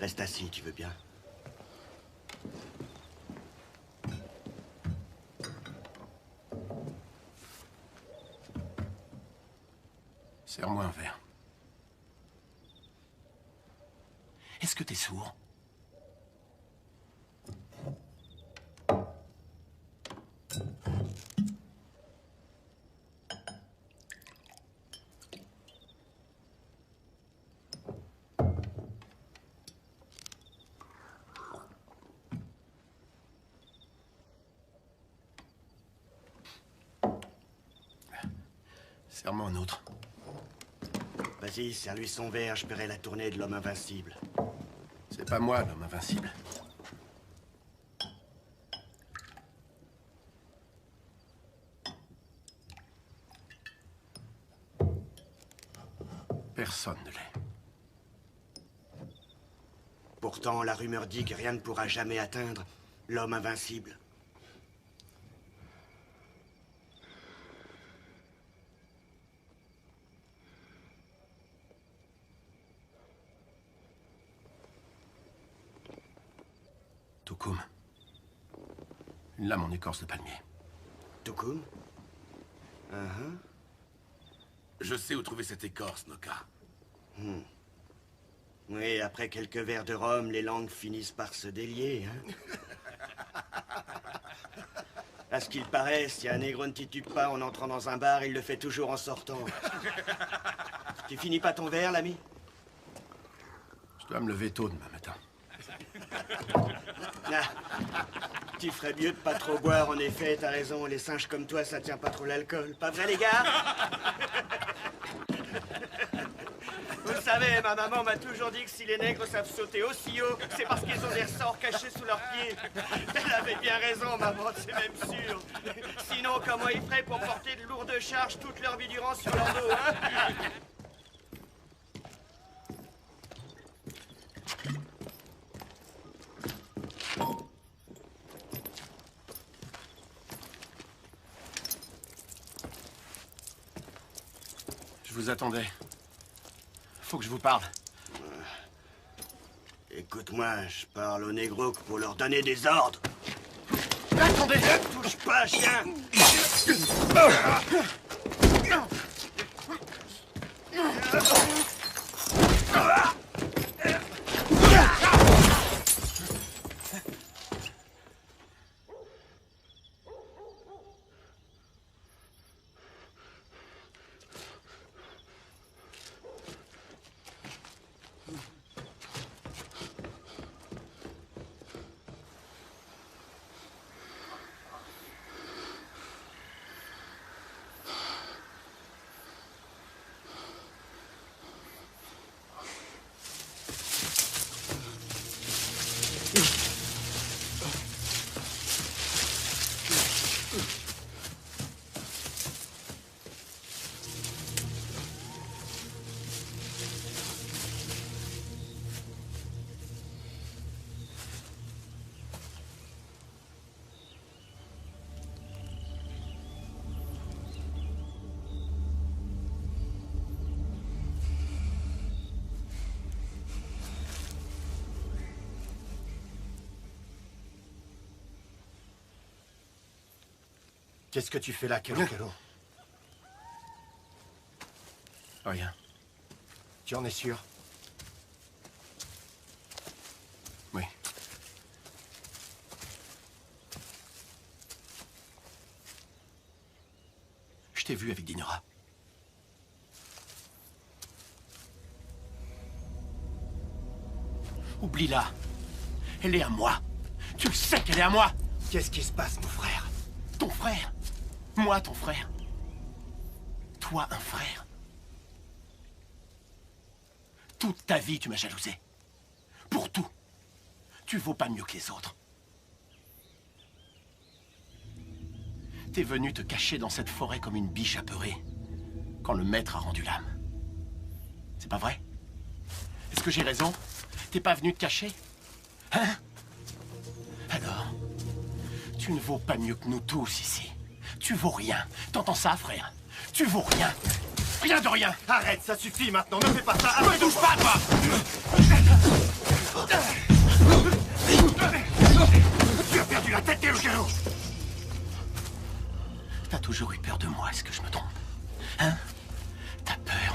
reste assis, tu veux bien? Serre-moi un verre. Est-ce que t'es sourd? Serre-moi un autre. Vas-y, serre-lui son verre, je paierai la tournée de l'homme invincible. C'est pas moi, l'homme invincible. Personne ne l'est. Pourtant, la rumeur dit que rien ne pourra jamais atteindre l'homme invincible. Toukoum. Une lame en écorce de palmier. Toukoum? Je sais où trouver cette écorce, Noka. Oui, après quelques verres de rhum, les langues finissent par se délier, hein? À ce qu'il paraît, si un négro ne titube pas en entrant dans un bar, il le fait toujours en sortant. Tu finis pas ton verre, l'ami? Je dois me lever tôt demain matin. Ah, tu ferais mieux de pas trop boire, en effet, t'as raison. Les singes comme toi, ça tient pas trop l'alcool. Pas vrai, les gars? Vous savez, ma maman m'a toujours dit que si les nègres savent sauter aussi haut, c'est parce qu'ils ont des ressorts cachés sous leurs pieds. Elle avait bien raison, maman, c'est même sûr. Sinon, comment ils feraient pour porter de lourdes charges toute leur vie durant sur leur dos, hein? Je vous attendais. Faut que je vous parle. Écoute-moi, je parle aux négros pour leur donner des ordres. Attendez! Ne touche pas, chien! Qu'est-ce que tu fais là, Kelo? Rien. Tu en es sûr? Oui. Je t'ai vu avec Dinora. Oublie-la. Elle est à moi. Tu le sais qu'elle est à moi. Qu'est-ce qui se passe, mon frère? Ton frère. Moi, ton frère. Toi, un frère. Toute ta vie, tu m'as jalousé. Pour tout. Tu vaux pas mieux que les autres. T'es venu te cacher dans cette forêt comme une biche apeurée quand le maître a rendu l'âme. C'est pas vrai? Est-ce que j'ai raison? T'es pas venu te cacher? Hein? Alors, tu ne vaux pas mieux que nous tous ici. Tu vaux rien. T'entends ça, frère? Tu vaux rien. Rien de rien. Arrête, ça suffit maintenant, ne fais pas ça. Ne touche pas, toi! Tu as perdu la tête, Delgado! T'as toujours eu peur de moi, est-ce que je me trompe? Hein? T'as peur?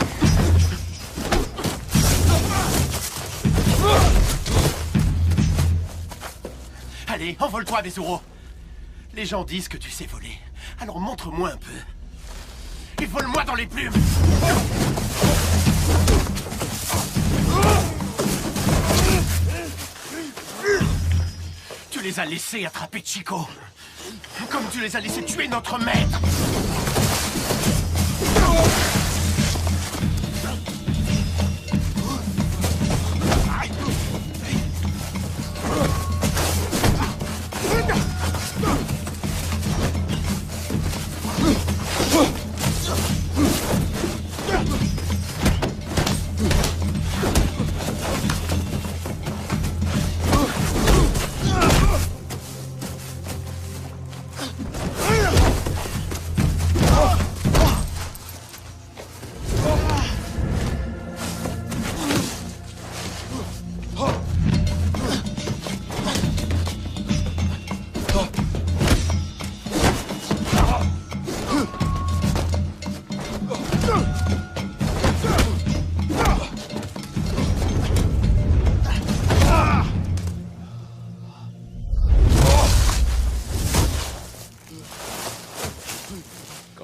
Allez, envole-toi, Bezuro! Les gens disent que tu sais voler. Alors montre-moi un peu. Et vole-moi dans les plumes! Tu les as laissés attraper Chico. Comme tu les as laissés tuer notre maître.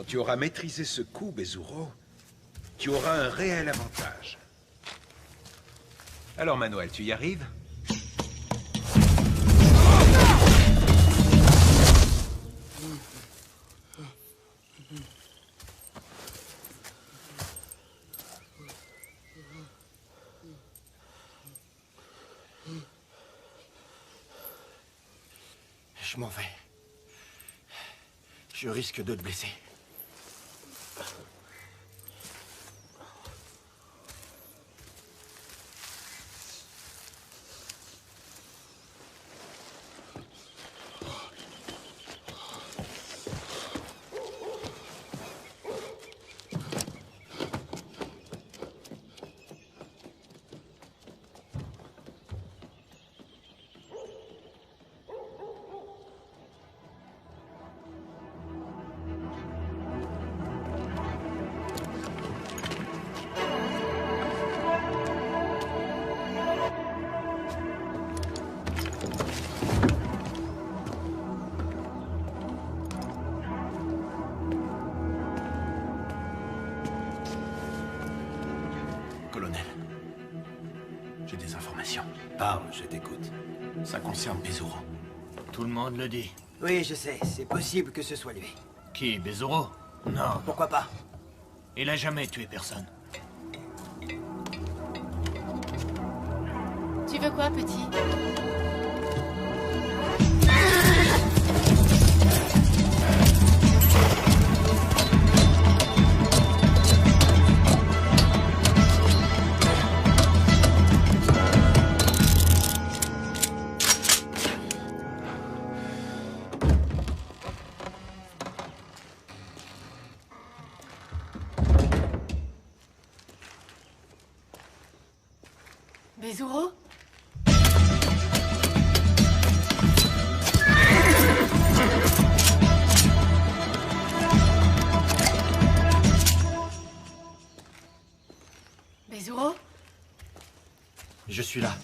Tu auras maîtrisé ce coup, Bezuro. Tu auras un réel avantage. Alors, Manuel, tu y arrives? Je m'en vais. Je risque de te blesser. Colonel, j'ai des informations. Parle, je t'écoute. Ça concerne Bezuro. Tout le monde le dit. Oui, je sais. C'est possible que ce soit lui. Qui, Bezuro? Non. Pourquoi pas? Il a jamais tué personne. Tu veux quoi, petit? Bezuro? Bezuro? Je suis là.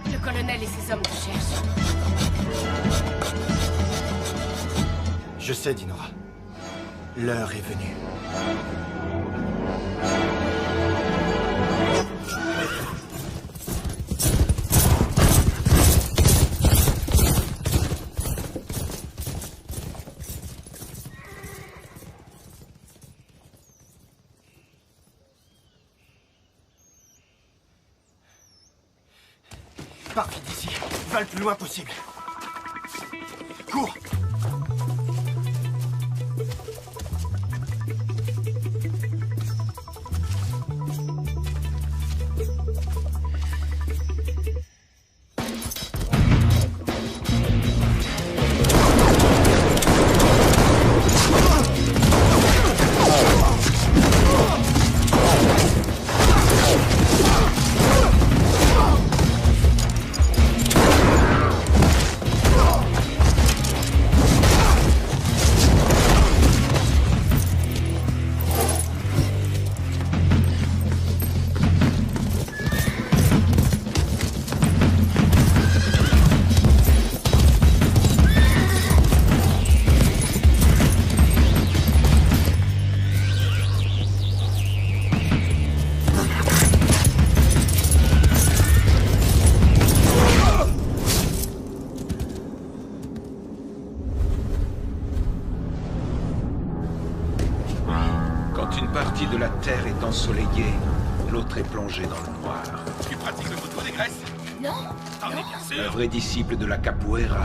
Le colonel et ses hommes te cherchent. Je sais, Dinora. L'heure est venue. Pars vite d'ici. Va le plus loin possible. Cours! partie de la Terre est ensoleillée, l'autre est plongée dans le noir. Tu pratiques le football des Grèces? Non. T'en es bien sûr? Un vrai disciple de la capoeira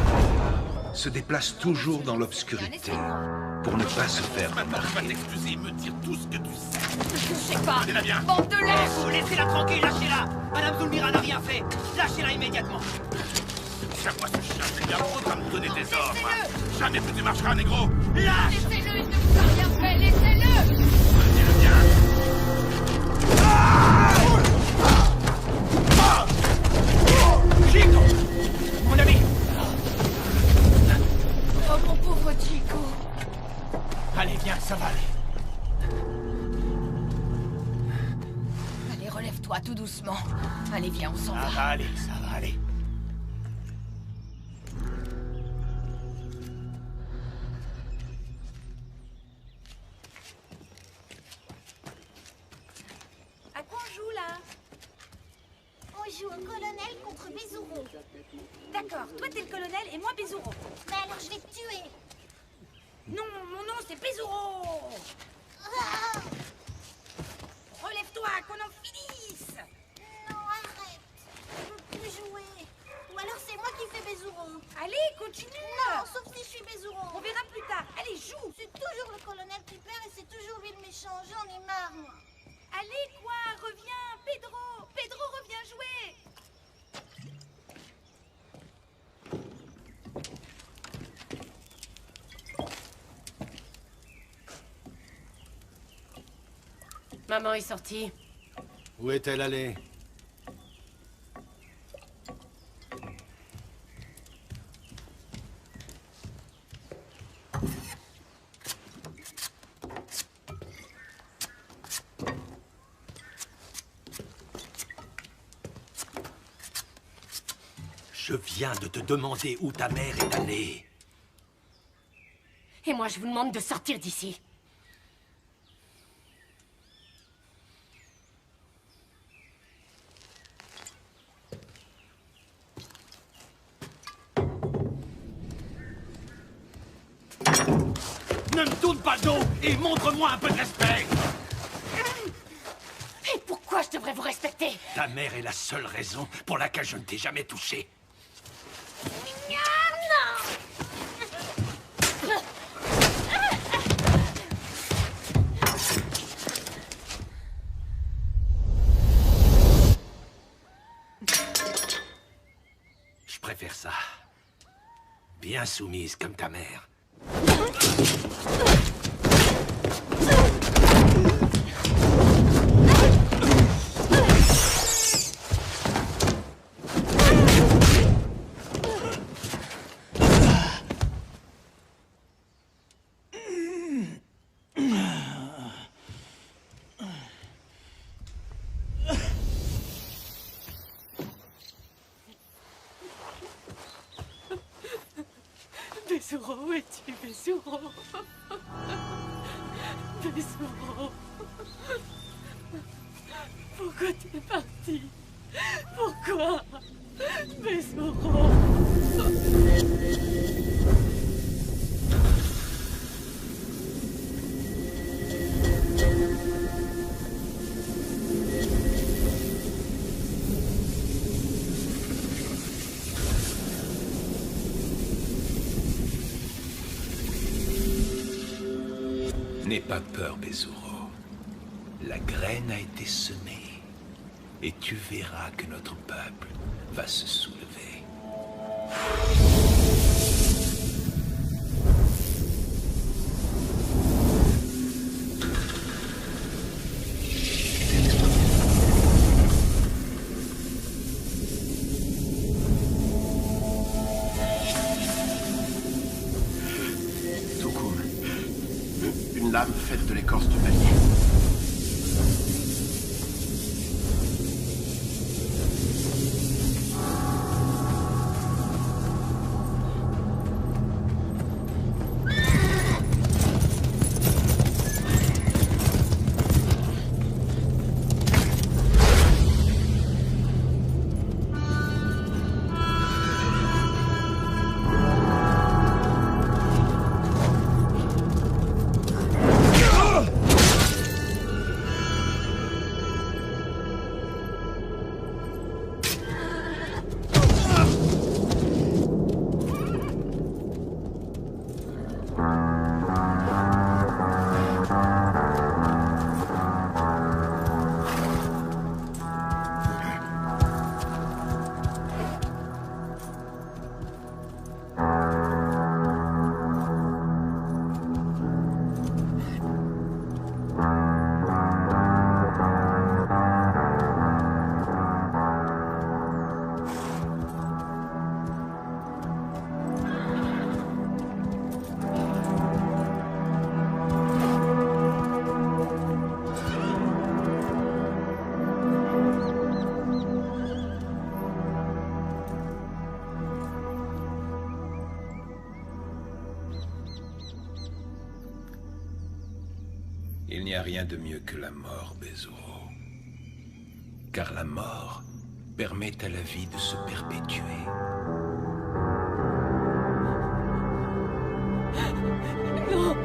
se déplace toujours dans l'obscurité pour ne pas se faire Maintenant, tu vas remarquer. t'excuser et me dire tout ce que tu sais. Je sais pas. Tenez-la bien. Bande de lèches. Laissez-la tranquille, lâchez-la. Madame Zulmira n'a rien fait. Lâchez-la immédiatement. Chaque fois ce chien, c'est bien faudra me donner des ordres. Jamais plus tu marcheras, négro. Lâche. Laissez-le, il ne vous a rien fait, laissez-le. Tenez-le bien. Chico, mon ami. Oh, mon pauvre Chico. Allez, viens, ça va aller. Allez, relève-toi tout doucement. Allez, viens, on s'en Ça va. va aller, ça va aller. À quoi on joue là? On joue au colonel contre Bezuro. D'accord, toi t'es le colonel et moi Bezuro. Mais alors je vais te tuer. Non, mon nom c'est Bezuro. Ah. Relève-toi, qu'on en finisse. Non, arrête. Je peux plus jouer. Ou alors c'est moi qui fais Bezuro. Allez, continue. Non, sauf si je suis Bezuro. On verra plus tard. Allez, joue. C'est toujours le colonel qui perd et c'est toujours lui le méchant. J'en ai marre, moi. Allez, quoi, reviens, Pedro. Pedro, reviens jouer. Maman est sortie. Où est-elle allée? Je viens de te demander où ta mère est allée. Et moi, je vous demande de sortir d'ici. Ne me tourne pas le dos et montre-moi un peu de respect. Et pourquoi je devrais vous respecter? Ta mère est la seule raison pour laquelle je ne t'ai jamais touché. Je préfère ça. Bien soumise comme ta mère. Bezuro, où es-tu, Bezuro? Bezuro. Pourquoi tu es parti? Pourquoi? Bezuro. N'aie pas peur, Bezuro. La graine a été semée. Et tu verras que notre peuple va se soulever. Une lame faite de l'écorce du palmier. a rien de mieux que la mort, Bezuro. Car la mort permet à la vie de se perpétuer. Non.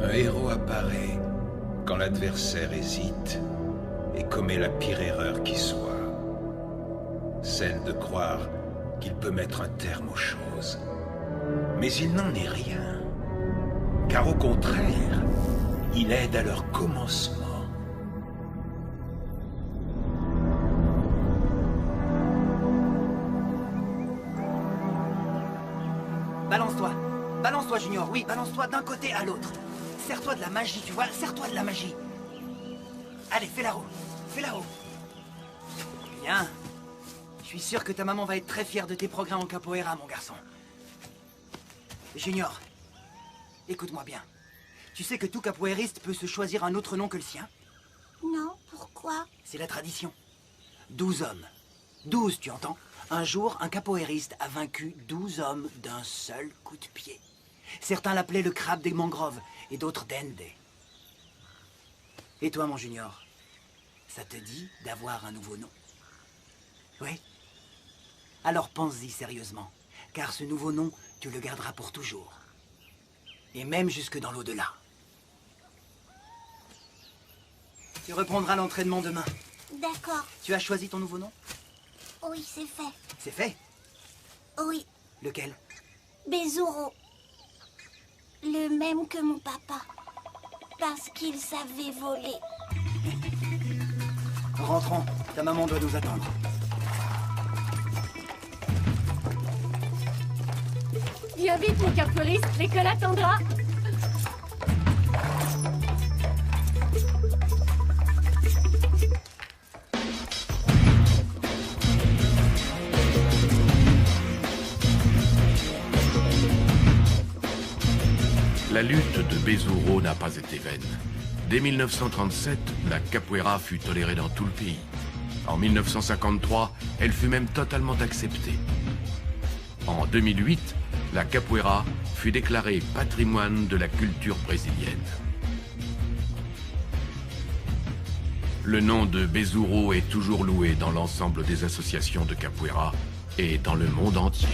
Un héros apparaît quand l'adversaire hésite et commet la pire erreur qui soit. Celle de croire qu'il peut mettre un terme aux choses. Mais il n'en est rien. Car au contraire, il aide à leur commencement. Balance-toi. Balance-toi, Junior. Oui, balance-toi d'un côté à l'autre. Sers-toi de la magie, tu vois. Sers-toi de la magie. Allez, fais la roue. Fais la roue. Bien. Je suis sûr que ta maman va être très fière de tes progrès en capoeira, mon garçon. Junior, écoute-moi bien. Tu sais que tout capoeiriste peut se choisir un autre nom que le sien? Non, pourquoi? C'est la tradition. 12 hommes. 12, tu entends? Un jour, un capoeiriste a vaincu 12 hommes d'un seul coup de pied. Certains l'appelaient le crabe des mangroves et d'autres Dende. Et toi, mon Junior, ça te dit d'avoir un nouveau nom? Oui? Alors pense-y sérieusement, car ce nouveau nom, tu le garderas pour toujours. Et même jusque dans l'au-delà. Tu reprendras l'entraînement demain. D'accord. Tu as choisi ton nouveau nom? Oui, c'est fait. C'est fait? Oui, Lequel? Bezuro. Le même que mon papa. Parce qu'il savait voler. Rentrons, ta maman doit nous attendre. Viens vite, mon capoeiriste, l'école attendra. La lutte de Bezuro n'a pas été vaine. Dès 1937, la capoeira fut tolérée dans tout le pays. En 1953, elle fut même totalement acceptée. En 2008, la capoeira fut déclarée patrimoine de la culture brésilienne. Le nom de Bezuro est toujours loué dans l'ensemble des associations de capoeira et dans le monde entier.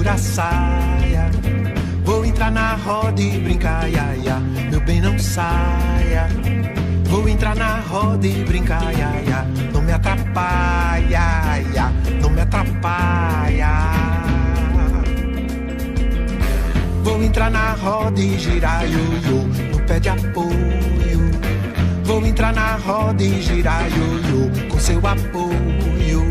Segura a saia, vou entrar na roda e brincar, ia, ia. Meu bem, não saia, vou entrar na roda e brincar, ia, ia. Não me atrapalha, ia, não me atrapalha. Vou entrar na roda e girar, ioiô, no pé de apoio. Vou entrar na roda e girar, ioiô, com seu apoio.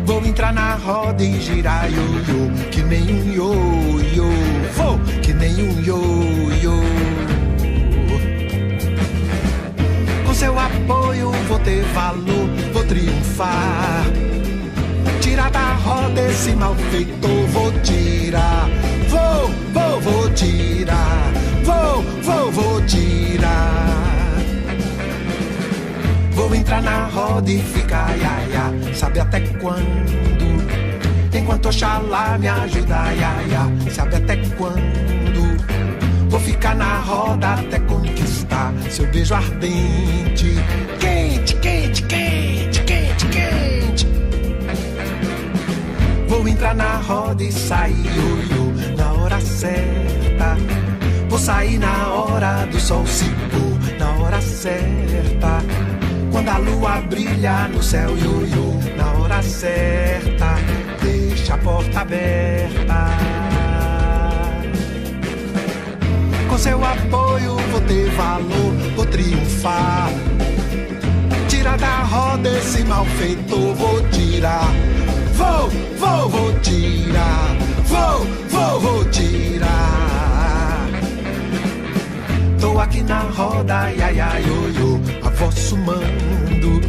Vou entrar na roda e girar, ioiô, que nem um ioiô. Vou, que nem um ioiô. Com seu apoio vou ter valor, vou triunfar. Tirar da roda esse malfeitor, vou tirar. Vou tirar, vou tirar. Vou entrar na roda e ficar, ia, ia. Sabe até quando? Enquanto Oxalá me ajuda, ia, ia. Sabe até quando? Vou ficar na roda até conquistar seu beijo ardente. Quente, quente, quente, quente, quente. Vou entrar na roda e sair, ioiô, na hora certa. Vou sair na hora do sol se pôr, na hora certa. Quando a lua brilha no céu, ioiô, na hora certa. Deixa a porta aberta. Com seu apoio vou ter valor, vou triunfar. Tirar da roda esse malfeitor, vou tirar. Vou tirar, vou tirar. Tô aqui na roda, ia, ia, ioiô, a vosso mando.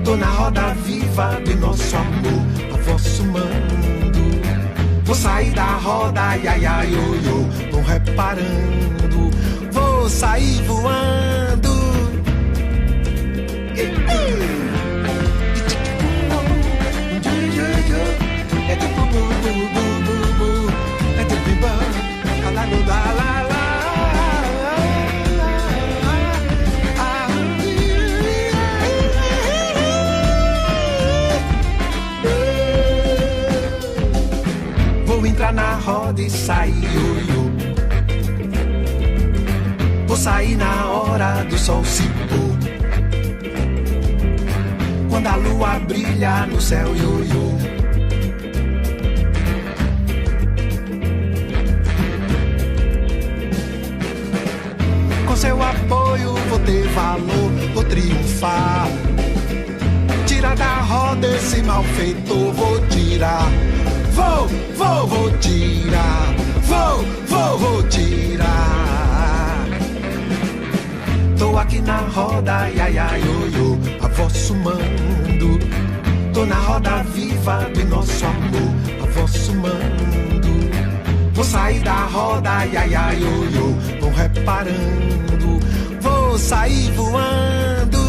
Tô na roda viva do nosso amor, a vosso mando. Vou sair da roda, ia, ia, ioiô, vão reparando. Vou sair voando. Vou entrar na roda e sair, ioiô. Vou sair na hora do sol se pôr. Quando a lua brilha no céu, ioiô. Com seu apoio vou ter valor, vou triunfar. Tirar da roda esse malfeitor, vou tirar. Vou tirar. Vou tirar. Tô aqui na roda, ia, ia, ioiô, a vosso mando. Tô na roda viva do nosso amor, a vosso mando. Vou sair da roda, ia, ia, ioiô, vão reparando. Vou sair voando.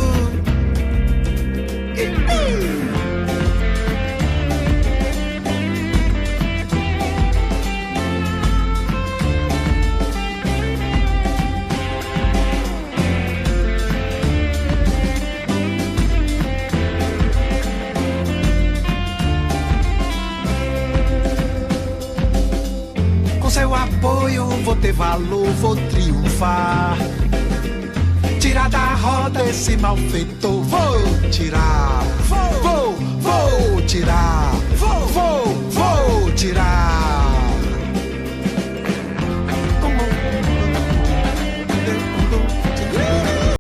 Com seu apoio vou ter valor, vou triunfar. Tirar da roda esse malfeitor, vou